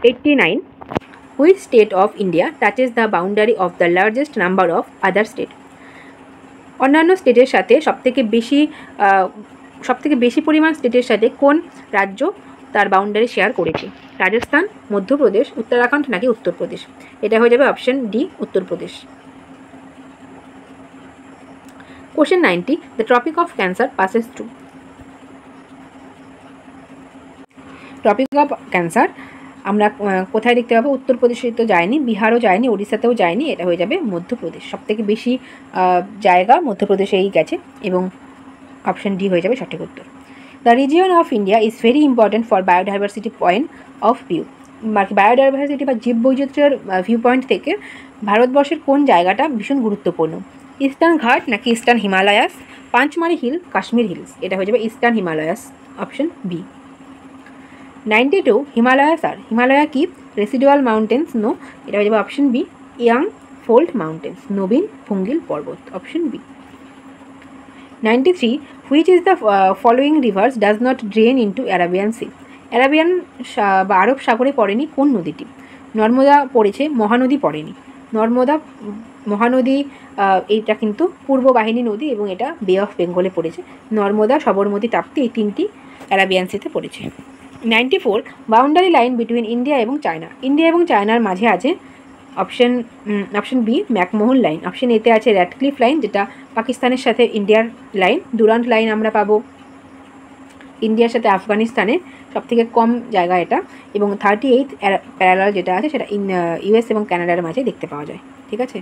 89, which state of India touches the boundary of the largest number of other state. অন্যান্য স্টেটের সাথে সবথেকে বেশি পরিমাণ স্টেটের সাথে কোন রাজ্য তার বাউন্ডারি শেয়ার করেছে? রাজস্থান, মধ্যপ্রদেশ, উত্তরাখণ্ড নাকি উত্তরপ্রদেশ? এটা হয়ে যাবে option D, Uttar Pradesh. Question 90, the tropic of cancer passes through. Tropic of cancer আমরা কোথায় দেখতে পাবো? উত্তরপ্রদেশে তো যায়নি, বিহারও যায়নি, ওড়িশাতেও যায়নি। এটা হয়ে যাবে মধ্যপ্রদেশ। সবথেকে বেশি জায়গা মধ্যপ্রদেশেই গেছে, এবং অপশন ডি হয়ে যাবে সঠিক উত্তর। The region of India is very important for biodiversity point of view. Biodiversity বা জীববৈচিত্র্যের ভিউ পয়েন্ট থেকে ভারতবর্ষের কোন জায়গাটা ভীষণ গুরুত্বপূর্ণ? ইস্টার্ন ঘাট নাকি Eastern Himalayas, Pachmarhi Hill, Kashmir Hills? এটা হয়ে যাবে Eastern Himalayas, option B. 92, Himalayas are. Himalaya কি? Residual mountains, no. এটা হয়ে যাবে option B, young fold mountains, নবীন ভঙ্গিল পর্বত, option B. 93, which is the following rivers does not drain into Arabian Sea. Arabian বা আরব সাগরে পড়েনি কোন নদীটি? নর্মদা পড়েছে, মহানদী পড়েনি। মহানদী এইটা কিন্তু পূর্ব বাহিনী নদী, এবং এটা বে অফ বেঙ্গলে পড়েছে। নর্মদা, সবরমতী, তাপ্তি, এই তিনটি অ্যারাবিয়ান সিতে পড়েছে। 94, বাউন্ডারি লাইন বিটুইন ইন্ডিয়া এবং চায়না। ইন্ডিয়া এবং চায়নার মাঝে আছে option B, McMahon line. Option এতে আছে র্যাডক্লিফ লাইন, যেটা পাকিস্তানের সাথে ইন্ডিয়ার লাইন। ডুরান্ট লাইন আমরা পাবো ইন্ডিয়ার সাথে আফগানিস্তানের, সবথেকে কম জায়গা এটা। এবং 38 প্যারালাল যেটা আছে সেটা ইউএস এবং কানাডার মাঝে দেখতে পাওয়া যায়। ঠিক আছে,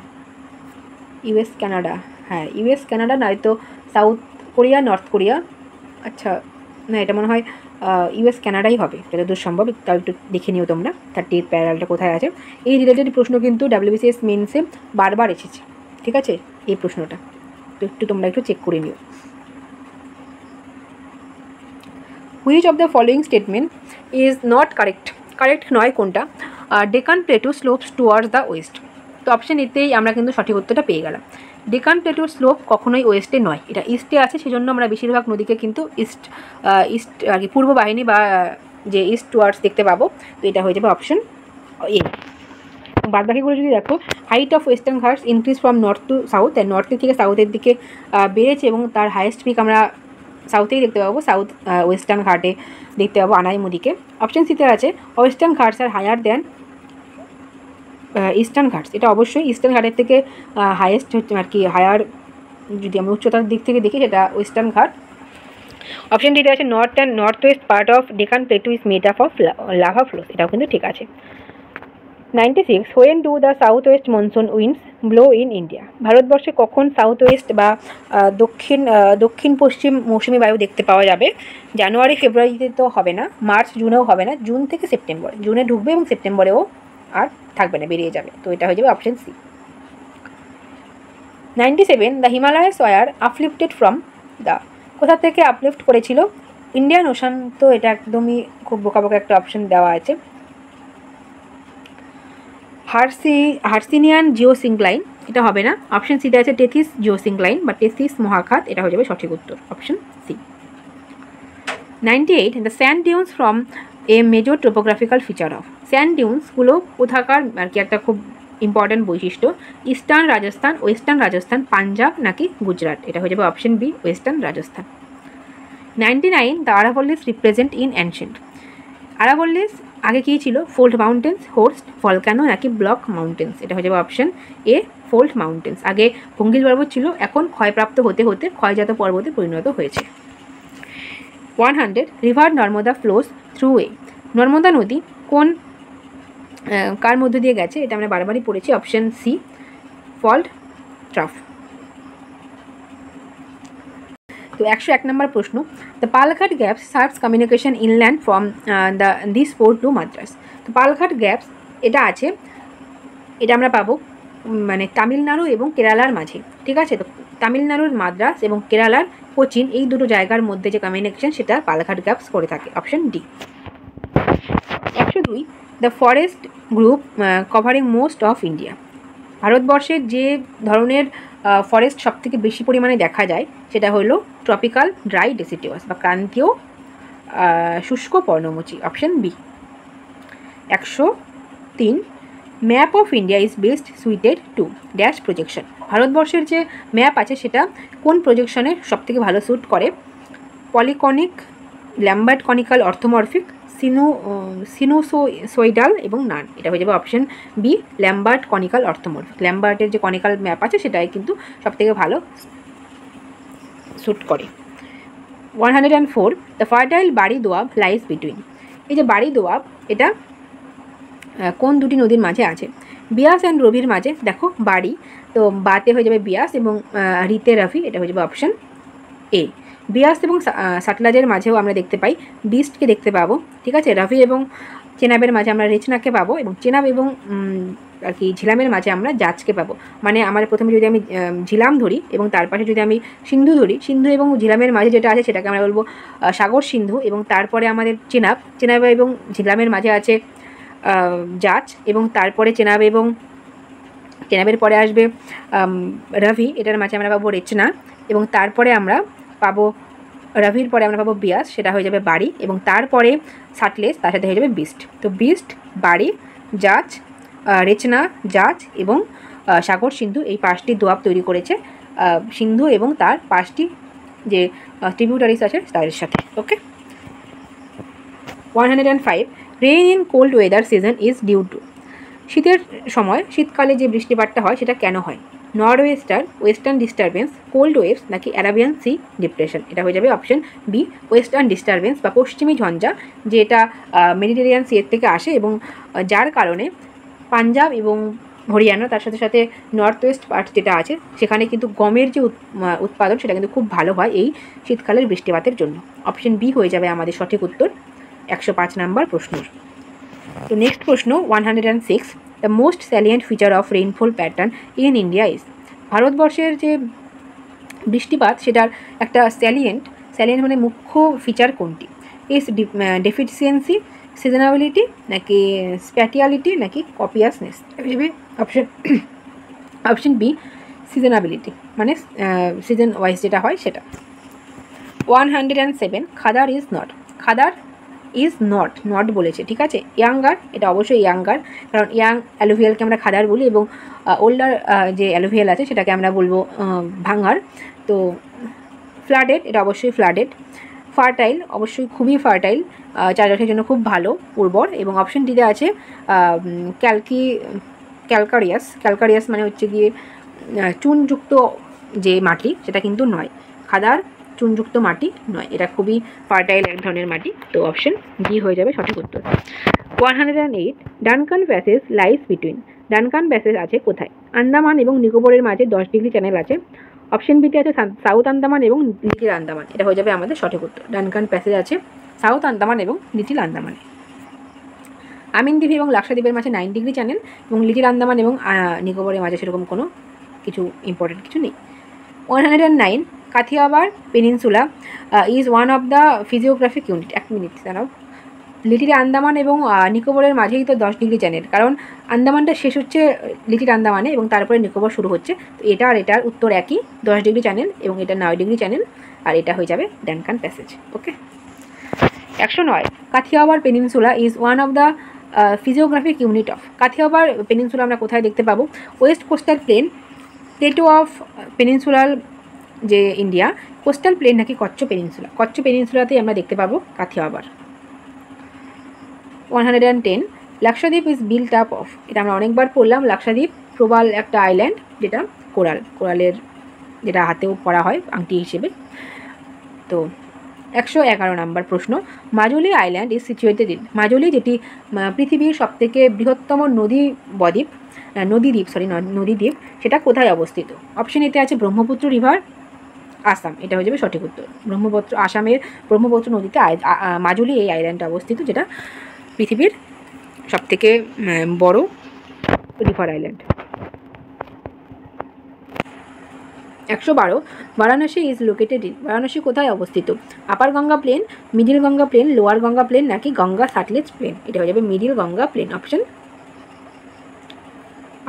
ইউএস কানাডা, হ্যাঁ ইউএস কানাডা, নয়তো সাউথ কোরিয়া, নর্থ কোরিয়া। আচ্ছা না, এটা মনে হয় ইউএস কানাডাই হবে যতদূর সম্ভব। তাও একটু দেখে নিও তোমরা 38 প্যারালালটা কোথায় আছে। এই রিলেটেড প্রশ্ন কিন্তু WBCS মেন্সে বারবার এসেছে। ঠিক আছে, এই প্রশ্নটা তো একটু তোমরা একটু চেক করে নিও। Which of the following statement is not correct নয় কোনটা? Deccan plateau slopes towards the West. তো অপশন এতেই আমরা কিন্তু সঠিক উত্তরটা পেয়ে গেলাম। ডেকান প্লেটুর স্লোপ কখনোই ওয়েস্টে নয়, এটা ইস্টে আছে, সেজন্য আমরা বেশিরভাগ নদীকে কিন্তু ইস্ট আর কি পূর্ব বাহিনী বা যে ইস্ট টুয়ার্ডস দেখতে পাবো। তো এটা হয়ে যাবে অপশন এ। বাদ বাকিগুলো যদি দেখো, height of Western Ghats increase from north to south, নর্থের থেকে সাউথের দিকে বেড়েছে এবং তার হাইয়েস্ট পিক আমরা সাউথেই দেখতে পাবো, সাউথ ওয়েস্টার্ন ঘাটে দেখতে পাবো আনাইমুদিকে। অপশন সিতে আছে ওয়েস্টার্ন ঘাটস আর হায়ার দেন ইস্টার্ন ঘাটস, এটা অবশ্যই ইস্টার্ন ঘাটের থেকে হাইয়েস্ট হচ্ছে আর কি, হায়ার যদি আমরা উচ্চতার দিক থেকে দেখি সেটা ওয়েস্টার্ন ঘাট। অপশন ডিতে আছে north and north west part of Deccan plateau is made up of lava flows, এটাও কিন্তু ঠিক আছে। 96 when do the south west monsoon winds blow in India. ভারতবর্ষে কখন সাউথ ওয়েস্ট বা দক্ষিণ পশ্চিম মৌসুমি বায়ু দেখতে পাওয়া যাবে? জানুয়ারি ফেব্রুয়ারিতে তো হবে না, মার্চ জুনেও হবে না, জুন থেকে সেপ্টেম্বর, জুনে ঢুকবে এবং সেপ্টেম্বরেও আর থাকবে না, বেরিয়ে যাবে। তো এটা হয়ে যাবে option C. 97 the Himalayas were uplifted from the, কোথা থেকে আপলিফট করেছিল? Indian ocean. তো এটা একদমই খুব বোকা একটা অপশন দেওয়া আছে, হার্সিনিয়ান জিওসিঙ্কলাইন, এটা হবে না। অপশন সিতে আছে টেথিস জিওসিঙ্কলাইন বা টেথিস মহাখাত, এটা হয়ে যাবে সঠিক উত্তর, option C. 98 the sand dunes from a major topographical feature of, sand ডিউন্সগুলো কোথাকার আর কি একটা খুব ইম্পর্ট্যান্ট বৈশিষ্ট্য? ইস্টার্ন রাজস্থান, ওয়েস্টার্ন রাজস্থান, পাঞ্জাব নাকি গুজরাট, এটা হয়ে যাবে option B western Rajasthan. 99 the Aravallis represent in ancient, Aravallis আগে কী ছিল? ফোল্ড মাউন্টেন্স, হোর্স্ট, ভলকানো নাকি ব্লক মাউন্টেন্স, এটা হয়ে যাবে অপশন এ ফোল্ড মাউন্টেন্স। আগে ভঙ্গিল পর্বত ছিল, এখন ক্ষয়প্রাপ্ত হতে হতে ক্ষয়জাত পর্বতে পরিণত হয়েছে। 100 river Narmada flows through a, Narmada নদী কোন কার মধ্য দিয়ে গেছে? এটা আমরা বারবারই পড়েছি, অপশন সি ফল্ট ট্রাফ। তো 101 নম্বর প্রশ্ন, the Palghat gaps serves communication inland from this port to Madras. তো পালঘাট গ্যাপস এটা আছে, এটা আমরা পাবো মানে তামিলনাড়ু এবং কেরালার মাঝে, ঠিক আছে? তো তামিলনাড়ুর মাদ্রাস এবং কেরালার কোচিন, এই দুটো জায়গার মধ্যে যে কমিউনিকেশন সেটা পালঘাট গ্যাপস করে থাকে, option D. 102 the forest group covering most of India, ভারতবর্ষের যে ধরনের ফরেস্ট সবথেকে বেশি পরিমাণে দেখা যায় সেটা হলো ট্রপিক্যাল ড্রাই ডেসিডিউয়াস বা ক্রান্তীয় শুষ্ক পর্ণমোচী, option B. 103 map of India is best suited to dash projection, ভারতবর্ষের যে ম্যাপ আছে সেটা কোন প্রজেকশনে সবথেকে ভালো স্যুট করে? পলিকনিক, ল্যাম্বার্ট কনিক্যাল অর্থোমরফিক, সিনুসোইডাল এবং নান, এটা হয়ে যাবে অপশন বি ল্যাম্বার্ট কনিক্যাল অর্থোমরফিক। ল্যাম্বার্টের যে কনিক্যাল ম্যাপ আছে সেটাই কিন্তু সবথেকে ভালো স্যুট করে। 104 দ্য ফার্টাইল বাড়ি দোয়াব লাইস বিটুইন, এই যে বাড়ি দোয়াব এটা কোন দুটি নদীর মাঝে আছে? বিয়াস অ্যান্ড রবির মাঝে। দেখো বাড়ি, তো বাতে হয়ে যাবে বিয়াস এবং রিতে রবি, এটা হয়ে যাবে অপশন এ। বিয়াস এবং সাটলাজের মাঝেও আমরা দেখতে পাই বিস্টকে দেখতে পাবো, ঠিক আছে? রবি এবং চেনাবের মাঝে আমরা রেচনাকে পাবো এবং চেনাব এবং আর কি ঝিলামের মাঝে আমরা জাজকে পাবো। মানে আমাদের প্রথমে যদি আমি ঝিলাম ধরি এবং তার পাশে যদি আমি সিন্ধু ধরি, সিন্ধু এবং ঝিলামের মাঝে যেটা আছে সেটাকে আমরা বলবো সাগর সিন্ধু, এবং তারপরে আমাদের চেনাব এবং ঝিলামের মাঝে আছে জাজ, এবং তারপরে চেনাবের পরে আসবে রবি, এটার মাঝে আমরা পাবো রেচনা, এবং তারপরে আমরা পাবো রবির পরে আমরা পাবো বিয়াস, সেটা হয়ে যাবে বাড়ি, এবং তারপরে সাটলেজ, তার সাথে হয়ে যাবে বিস্ট। তো বিস্ট, বাড়ি, জাজ, রেচনা, জাজ এবং সাগর সিন্ধু, এই 5টি দোয়াব তৈরি করেছে সিন্ধু এবং তার 5টি যে ট্রিবিউটারিজ আছে তাদের সাথে। Okay. 105 rain in cold weather season is due to, শীতের সময় শীতকালে যে বৃষ্টিপাতটা হয় সেটা কেন হয়? North western disturbance, cold waves নাকি অ্যারাবিয়ান সি ডিপ্রেশন, এটা হয়ে যাবে অপশন বি ওয়েস্টার্ন ডিস্টারবেন্স বা পশ্চিমী ঝঞ্ঝা, যেটা মেডিটেরিয়ান সি এর থেকে আসে এবং যার কারণে পাঞ্জাব এবং হরিয়ানা তার সাথে সাথে নর্থ ওয়েস্ট পার্ট যেটা আছে সেখানে কিন্তু গমের যে উৎপাদন সেটা কিন্তু খুব ভালো হয় এই শীতকালের বৃষ্টিপাতের জন্য। অপশন বি হয়ে যাবে আমাদের সঠিক উত্তর 105 নম্বর প্রশ্নের। তো নেক্সট প্রশ্ন 106 the most salient feature of rainfall pattern in India is, ভারতবর্ষের যে বৃষ্টিপাত সেটার একটা স্যালিয়েন্ট মানে মুখ্য ফিচার কোনটি? ইস ডেফিসিয়েন্সি, সিজনাবিলিটি, নাকি স্প্যাটিয়ালিটি, নাকি copiousness? Option option B seasonability, মানে সিজন ওয়াইজ যেটা হয় সেটা। 107 khadar is not. Khadar is not বলেছে, ঠিক আছে। ইয়াঙ্গার, এটা অবশ্যই ইয়াঙ্গার, কারণ ইয়াং অ্যালুভিয়ালকে আমরা খাদার বলি এবং ওল্ডার যে অ্যালুভিয়াল আছে সেটাকে আমরা বলবো ভাঙার। তো ফ্লাডেড, এটা অবশ্যই ফ্লাডেড। ফার্টাইল, অবশ্যই খুবই ফার্টাইল, চাষবাসের জন্য খুব ভালো, উর্বর। এবং অপশন ডিতে আছে ক্যালকারিয়াস মানে হচ্ছে গিয়ে চুনযুক্ত যে মাটি সেটা কিন্তু নয়, খাদার চুনযুক্ত মাটি নয়, এটা খুবই ফার্টাইল এক ধরনের মাটি। তো অপশন ডি হয়ে যাবে সঠিক উত্তর। 108 Duncan Passage lies between. Duncan passage আছে কোথায়? আন্দামান এবং নিকোবরের মাঝে 10 ডিগ্রি চ্যানেল আছে। অপশন বিতে আছে সাউথ আন্দামান এবং লিটিল আন্দামান, এটা হয়ে যাবে আমাদের সঠিক উত্তর। ডানকান প্যাসেজ আছে সাউথ আন্দামান এবং লিটিল আন্দামানে। আমিনদ্বীপ এবং লাক্ষাদ্বীপের মাঝে 9 ডিগ্রি চ্যানেল এবং লিটিল আন্দামান এবং নিকোবরের মাঝে সেরকম কোনো কিছু ইম্পর্টেন্ট কিছু নেই। 109 Kathiawar peninsula is one of the physiographic unit. 1 minute দাঁড়াও। লিটিল আন্দামান এবং নিকোবরের মাঝেই তো 10 ডিগ্রি চ্যানেল, কারণ আন্দামানটা শেষ হচ্ছে লিটিল আন্দামানে এবং তারপরে নিকোবর শুরু হচ্ছে। তো এটা আর এটার উত্তর একই, 10 ডিগ্রি চ্যানেল এবং এটা 9 ডিগ্রি চ্যানেল, আর এটা হয়ে যাবে Duncan passage. Okay. 109 Kathiawar peninsula is one of the physiographic unit of. Kathiawar peninsula আমরা কোথায় দেখতে পাবো? West coastal plane, Plato of peninsular যে ইন্ডিয়া, কোস্টাল প্লেন নাকি কচ্ছ পেনিনসুলা? কচ্ছ পেনিনসুলাতেই আমরা দেখতে পাবো Kathiawar. 110 Lakshadweep is built up of. এটা আমরা অনেকবার পড়লাম। লাক্ষাদ্বীপ প্রবাল একটা আইল্যান্ড, যেটা কোরালের যেটা হাতেও পরা হয় আংটি হিসেবে। তো 111 নম্বর প্রশ্ন, Majuli island is situated in. Majuli যেটি পৃথিবীর সবথেকে বৃহত্তম নদীদ্বীপ, সেটা কোথায় অবস্থিত? অপশন এতে আছে ব্রহ্মপুত্র রিভার, আসাম, এটা হয়ে যাবে সঠিক উত্তর। আসামের ব্রহ্মপুত্র নদীতে মাজুলি এই আইল্যান্ডটা অবস্থিত, যেটা পৃথিবীর সবথেকে বড় river island. 112 Varanasi is located in. Varanasi কোথায় অবস্থিত? Upper Ganga plain, middle Ganga plain, lower Ganga plain, নাকি গঙ্গা সাটলেজ প্লেন? এটা হয়ে যাবে middle Ganga plain,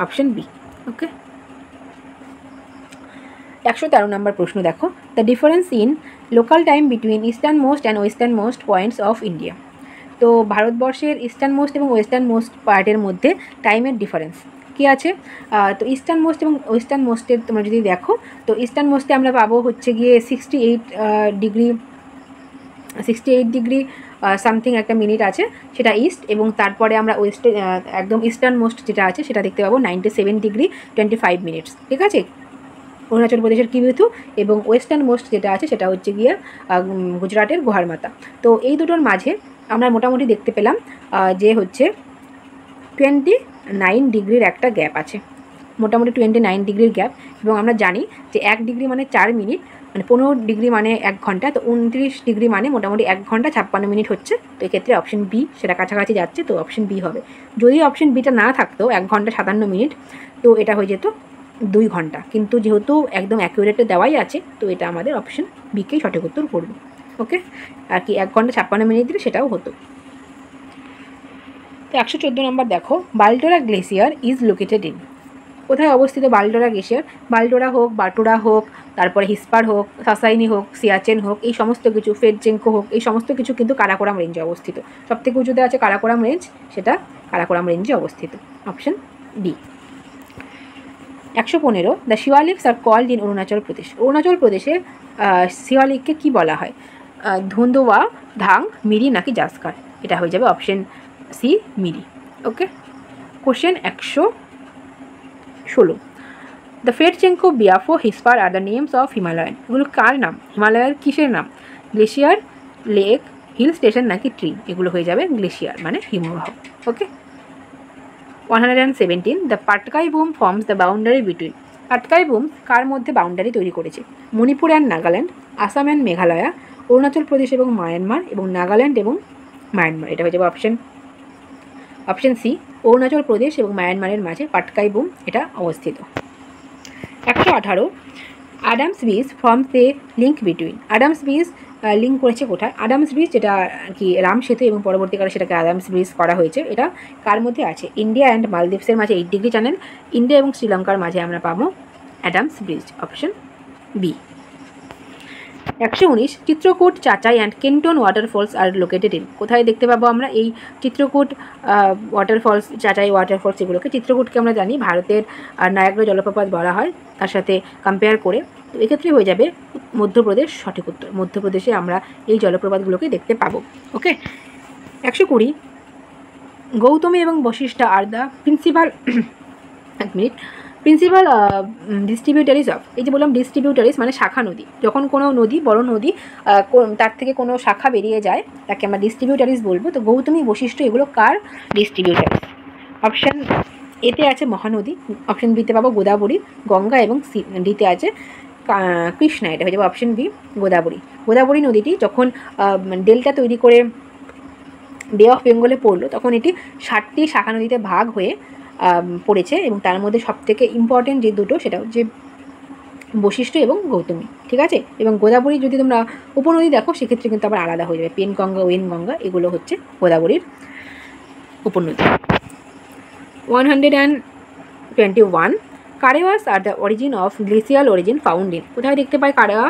option B. Okay. 113 number প্রশ্ন দেখো, the difference in local time between eastern most and western most points of India. তো ভারতবর্ষের ইস্টার্ন মোস্ট এবং ওয়েস্টার্ন মোস্ট পার্টের মধ্যে টাইমের ডিফারেন্স কী আছে? তো ইস্টার্ন মোস্ট এবং ওয়েস্টার্ন মোস্টের তোমরা যদি দেখো, তো ইস্টার্ন মোস্টে আমরা পাবো হচ্ছে গিয়ে 68 ডিগ্রি সামথিং একটা মিনিট আছে, সেটা ইস্ট। এবং তারপরে আমরা ওয়েস্টে একদম ইস্টার্ন মোস্ট যেটা আছে সেটা দেখতে পাবো 97 ডিগ্রি 25 মিনিটস, ঠিক আছে, অরুণাচল প্রদেশের কিবিথু। এবং ওয়েস্টার্ন মোস্ট যেটা আছে সেটা হচ্ছে গিয়ে গুজরাটের গোহারমাতা। তো এই দুটোর মাঝে আমরা মোটামুটি দেখতে পেলাম যে হচ্ছে 29 ডিগ্রির একটা গ্যাপ আছে, মোটামুটি 29 ডিগ্রির গ্যাপ। এবং আমরা জানি যে 1 ডিগ্রি মানে 4 মিনিট, মানে 15 ডিগ্রি মানে 1 ঘন্টা, তো 29 ডিগ্রি মানে মোটামুটি 1 ঘন্টা 56 মিনিট হচ্ছে। তো এক্ষেত্রে অপশন বি সেটা কাছাকাছি যাচ্ছে, তো অপশন বি হবে। যদি অপশন বিটা না থাকতো 1 ঘন্টা 57 মিনিট, তো এটা হয়ে যেত 2 ঘন্টা, কিন্তু যেহেতু একদম অ্যাকুরেটে দেওয়াই আছে, তো এটা আমাদের অপশন বিকেই সঠিক উত্তর করবে। ওকে, আর কি 1 ঘন্টা 56 মিনিট দিলে সেটাও হতো। তো 114 নম্বর দেখো, বালটোরা গ্লেসিয়ার ইজ লোকেটেড ইন। কোথায় অবস্থিত বালটোরা গ্লেসিয়ার? বালটোরা হোক, বাটুরা হোক, তারপরে হিসপার হোক, সাসাইনি হোক, সিয়াচেন হোক, এই সমস্ত কিছু, ফেডচেঙ্কো হোক, এই সমস্ত কিছু কিন্তু কারাকোরাম রেঞ্জে অবস্থিত। সবথেকে উঁচুতে আছে কারাকোরাম রেঞ্জ, সেটা কারাকোরাম রেঞ্জে অবস্থিত, option D. 115 the Shiwaliks are called in Arunachal Pradesh. Arunachal প্রদেশে শিওয়ালিককে কী বলা হয়? ধুন্দোয়া, ধাং, মিরি, নাকি জাস্কার? এটা হয়ে যাবে option C, Miri. Okay. Question 116 the Fedchenko, Biafo, Hispar are the names of Himalayan. এগুলো কার নাম? হিমালয়ের কিসের নাম? গ্লেশিয়ার, লেক, হিল স্টেশন, নাকি ট্রি? এগুলো হয়ে যাবে গ্লেশিয়ার, মানে হিমবাহ। Okay. 117 the Patkai Bum forms the boundary between. Patkai Bum কার মধ্যে বাউন্ডারি তৈরি করেছে? মণিপুর অ্যান্ড নাগাল্যান্ড, আসাম অ্যান্ড মেঘালয়া, অরুণাচল প্রদেশ এবং মায়ানমার, এবং নাগাল্যান্ড এবং মায়ানমার। এটা হয়ে যাবে অপশন সি, অরুণাচল প্রদেশ এবং মায়ানমারের মাঝে পাটকাই বুম এটা অবস্থিত। 118 Adams bridge forms the link between. Adams bridge link করেছে কোথায়? অ্যাডামস ব্রিজ যেটা কি রাম সেতু এবং পরবর্তীকালে সেটাকে অ্যাডামস ব্রিজ করা হয়েছে, এটা কার মধ্যে আছে? ইন্ডিয়া অ্যান্ড মালদ্বীপসের মাঝে 8 ডিগ্রি চ্যানেল, ইন্ডিয়া এবং শ্রীলঙ্কার মাঝে আমরা পাবো Adam's bridge, option B. 119 Chitrakoot, Chachai and Kenton waterfalls are located in. কোথায় দেখতে পাবো আমরা এই চিত্রকূট ওয়াটারফলস, চাচাই ওয়াটারফলস এগুলোকে? চিত্রকূটকে আমরা জানি ভারতের নায়াগ্রা জলপ্রপাত বলা হয় তার সাথে কম্পেয়ার করে, তো এক্ষেত্রে হয়ে যাবে মধ্যপ্রদেশ সঠিক উত্তর। মধ্যপ্রদেশে আমরা এই জলপ্রপাতগুলোকে দেখতে পাবো। ওকে। 120 গৌতমী এবং Vashishta are the principal principal distributaries of. এই যে বললাম ডিস্ট্রিবিউটারিজ মানে শাখা নদী, যখন কোনো নদী বড় নদী তার থেকে কোনো শাখা বেরিয়ে যায় তাকে আমরা ডিস্ট্রিবিউটারিজ বলবো। তো গৌতমী বশিষ্ঠ এগুলো কার ডিস্ট্রিবিউটারিজ? অপশান এতে আছে মহানদী, অপশান বিতে পাবো গোদাবরী, গঙ্গা এবং ডিতে আছে কৃষ্ণা, এটা হয়ে যাবে অপশান বি গোদাবরী। গোদাবরী নদীটি যখন ডেল্টা তৈরি করে বে অফ বেঙ্গলে পড়লো তখন এটি 60টি শাখা নদীতে ভাগ হয়ে পড়েছে এবং তার মধ্যে সবথেকে ইম্পর্টেন্ট যে দুটো সেটা হচ্ছে বশিষ্ঠ এবং গৌতমী, ঠিক আছে। এবং গোদাবরী যদি তোমরা উপনদী দেখো সেক্ষেত্রে কিন্তু আবার আলাদা হয়ে যাবে, পেন গঙ্গা, ওয়েন গঙ্গা এগুলো হচ্ছে গোদাবরীর উপনদী। 121 Karewas are the origin of glacial origin found in. কোথায় দেখতে পাই Karewa?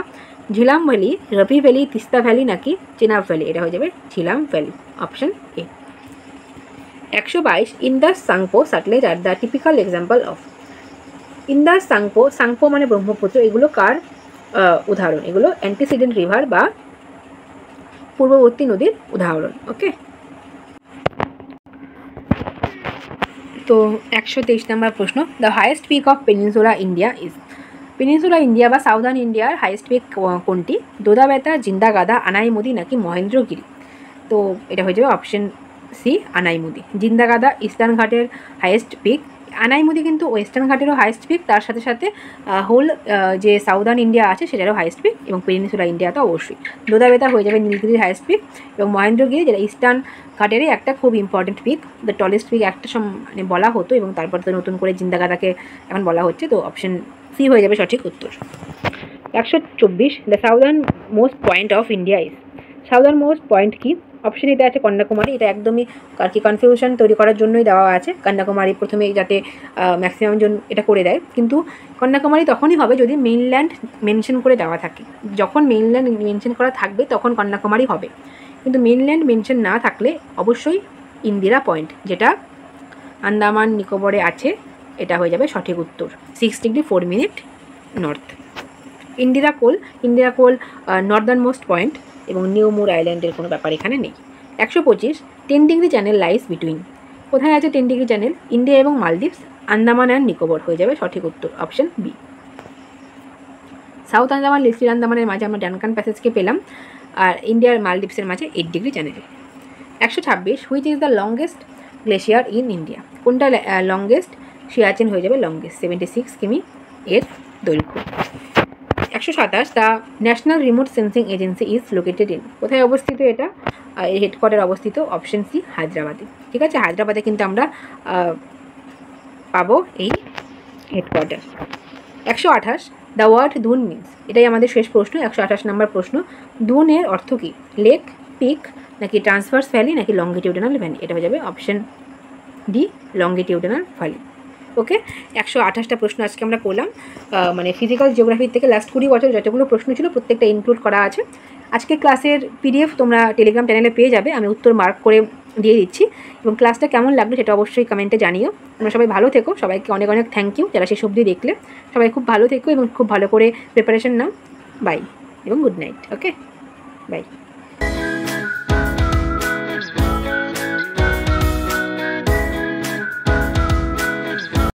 Jhelum valley, Ravi valley, Teesta valley নাকি চেনাব ভ্যালি? এটা হয়ে যাবে Jhelum valley, option A. 122 Indus Tsangpo Sutlej are the typical example of. Indus Tsangpo, Tsangpo মানে ব্রহ্মপুত্র, এগুলো কার উদাহরণ? এগুলো অ্যান্টিসিডেন্ট রিভার বা পূর্ববর্তী নদীর উদাহরণ। ওকে। তো 123 নম্বর প্রশ্ন, the highest peak of peninsula India is. Peninsula India বা সাউদার্ন ইন্ডিয়ার হাইয়েস্ট পিক কোনটি? দোদাবেতা, জিন্দাগাদা, আনাইমুদি নাকি মহেন্দ্রগিরি? তো এটা হয়ে যাবে অপশন সি আনাইমুদি। জিন্দাগাদা ইস্টার্ন ঘাটের হাইয়েস্ট পিক, আনাইমুদি কিন্তু ওয়েস্টার্ন ঘাটেরও হাইয়েস্ট পিক, তার সাথে সাথে হোল যে সাউদার্ন ইন্ডিয়া আছে সেটারও হাইয়েস্ট পিক, এবং পেনিনসুলা ইন্ডিয়া তো অবশ্যই। দোদাবেতা হয়ে যাবে নীলগিরির হাইয়েস্ট পিক, এবং মহেন্দ্রগিরি যেটা ইস্টার্ন ঘাটেরই একটা খুব important peak, the tallest peak একটা মানে বলা হতো, এবং তারপর তো নতুন করে জিন্দাগাদাকে এখন বলা হচ্ছে, তো অপশন সি হয়ে যাবে সঠিক উত্তর। 124 the southern most point of India is. Southern most point কি? অপশন এতে আছে কন্যাকুমারী, এটা একদমই আর কি কনফিউশন তৈরি করার জন্যই দেওয়া আছে। কন্যাকুমারী প্রথমে যাতে ম্যাক্সিমাম জন এটা করে দেয়, কিন্তু কন্যাকুমারী তখনই হবে যদি মেইনল্যান্ড মেনশন করে দেওয়া থাকে। যখন মেইনল্যান্ড মেনশন করা থাকবে তখন কন্যাকুমারী হবে, কিন্তু মেইনল্যান্ড মেনশন না থাকলে অবশ্যই ইন্দিরা পয়েন্ট যেটা আন্দামান নিকোবরে আছে এটা হয়ে যাবে সঠিক উত্তর। 6 ডিগ্রি 4 মিনিট নর্থ। ইন্দিরা কোল নর্দার্ন মোস্ট পয়েন্ট, এবং নিউ মুর আইল্যান্ডের কোনো ব্যাপার এখানে নেই। 125 10 ডিগ্রি চ্যানেল লাইস বিটুইন। কোথায় আছে 10 ডিগ্রি চ্যানেল? ইন্ডিয়া এবং মালদ্বীপস, আন্দামান অ্যান্ড নিকোবর হয়ে যাবে সঠিক উত্তর, option B. South Andaman little আন্দামানের মাঝে আমরা ডানকান প্যাসেজকে পেলাম, আর ইন্ডিয়ার মালদ্বীপসের মাঝে 8 degree channel. 126 which is the longest glacier in India. কোনটা লংগেস্ট? সিয়াচেন হয়ে যাবে লংগেস্ট, 76 কিমি এর দৈর্ঘ্য। 127 the national remote sensing agency is located in. কোথায় অবস্থিত এটা? এর হেডকোয়ার্টার অবস্থিত অপশন সি হায়দ্রাবাদে, ঠিক আছে। হায়দ্রাবাদে কিন্তু আমরা পাবো এই headquarter. 128 the word Doon means. এটাই আমাদের শেষ প্রশ্ন, 128 নম্বর প্রশ্ন। দুনের অর্থ কী? লেক, পিক নাকি ট্রান্সভার্স ভ্যালি নাকি লঙ্গিটিউডানাল ভ্যালি? এটা হয়ে যাবে option D longitudinal valley. Okay, 128টা প্রশ্ন আজকে আমরা করলাম, মানে ফিজিক্যাল জিওগ্রাফির থেকে লাস্ট 20 বছর যতগুলো প্রশ্ন ছিল প্রত্যেকটা ইনক্লুড করা আছে। আজকে ক্লাসের পিডিএফ তোমরা টেলিগ্রাম চ্যানেলে পেয়ে যাবে, আমি উত্তর মার্ক করে দিয়ে দিচ্ছি, এবং ক্লাসটা কেমন লাগলো সেটা অবশ্যই কমেন্টে জানিও। তোমরা সবাই ভালো থেকো, সবাইকে অনেক অনেক থ্যাংক ইউ যারা শেষ অবধি দেখলে। সবাই খুব ভালো থেকো এবং খুব ভালো করে প্রিপারেশন নাও। বাই এবং গুড নাইট। Okay, by.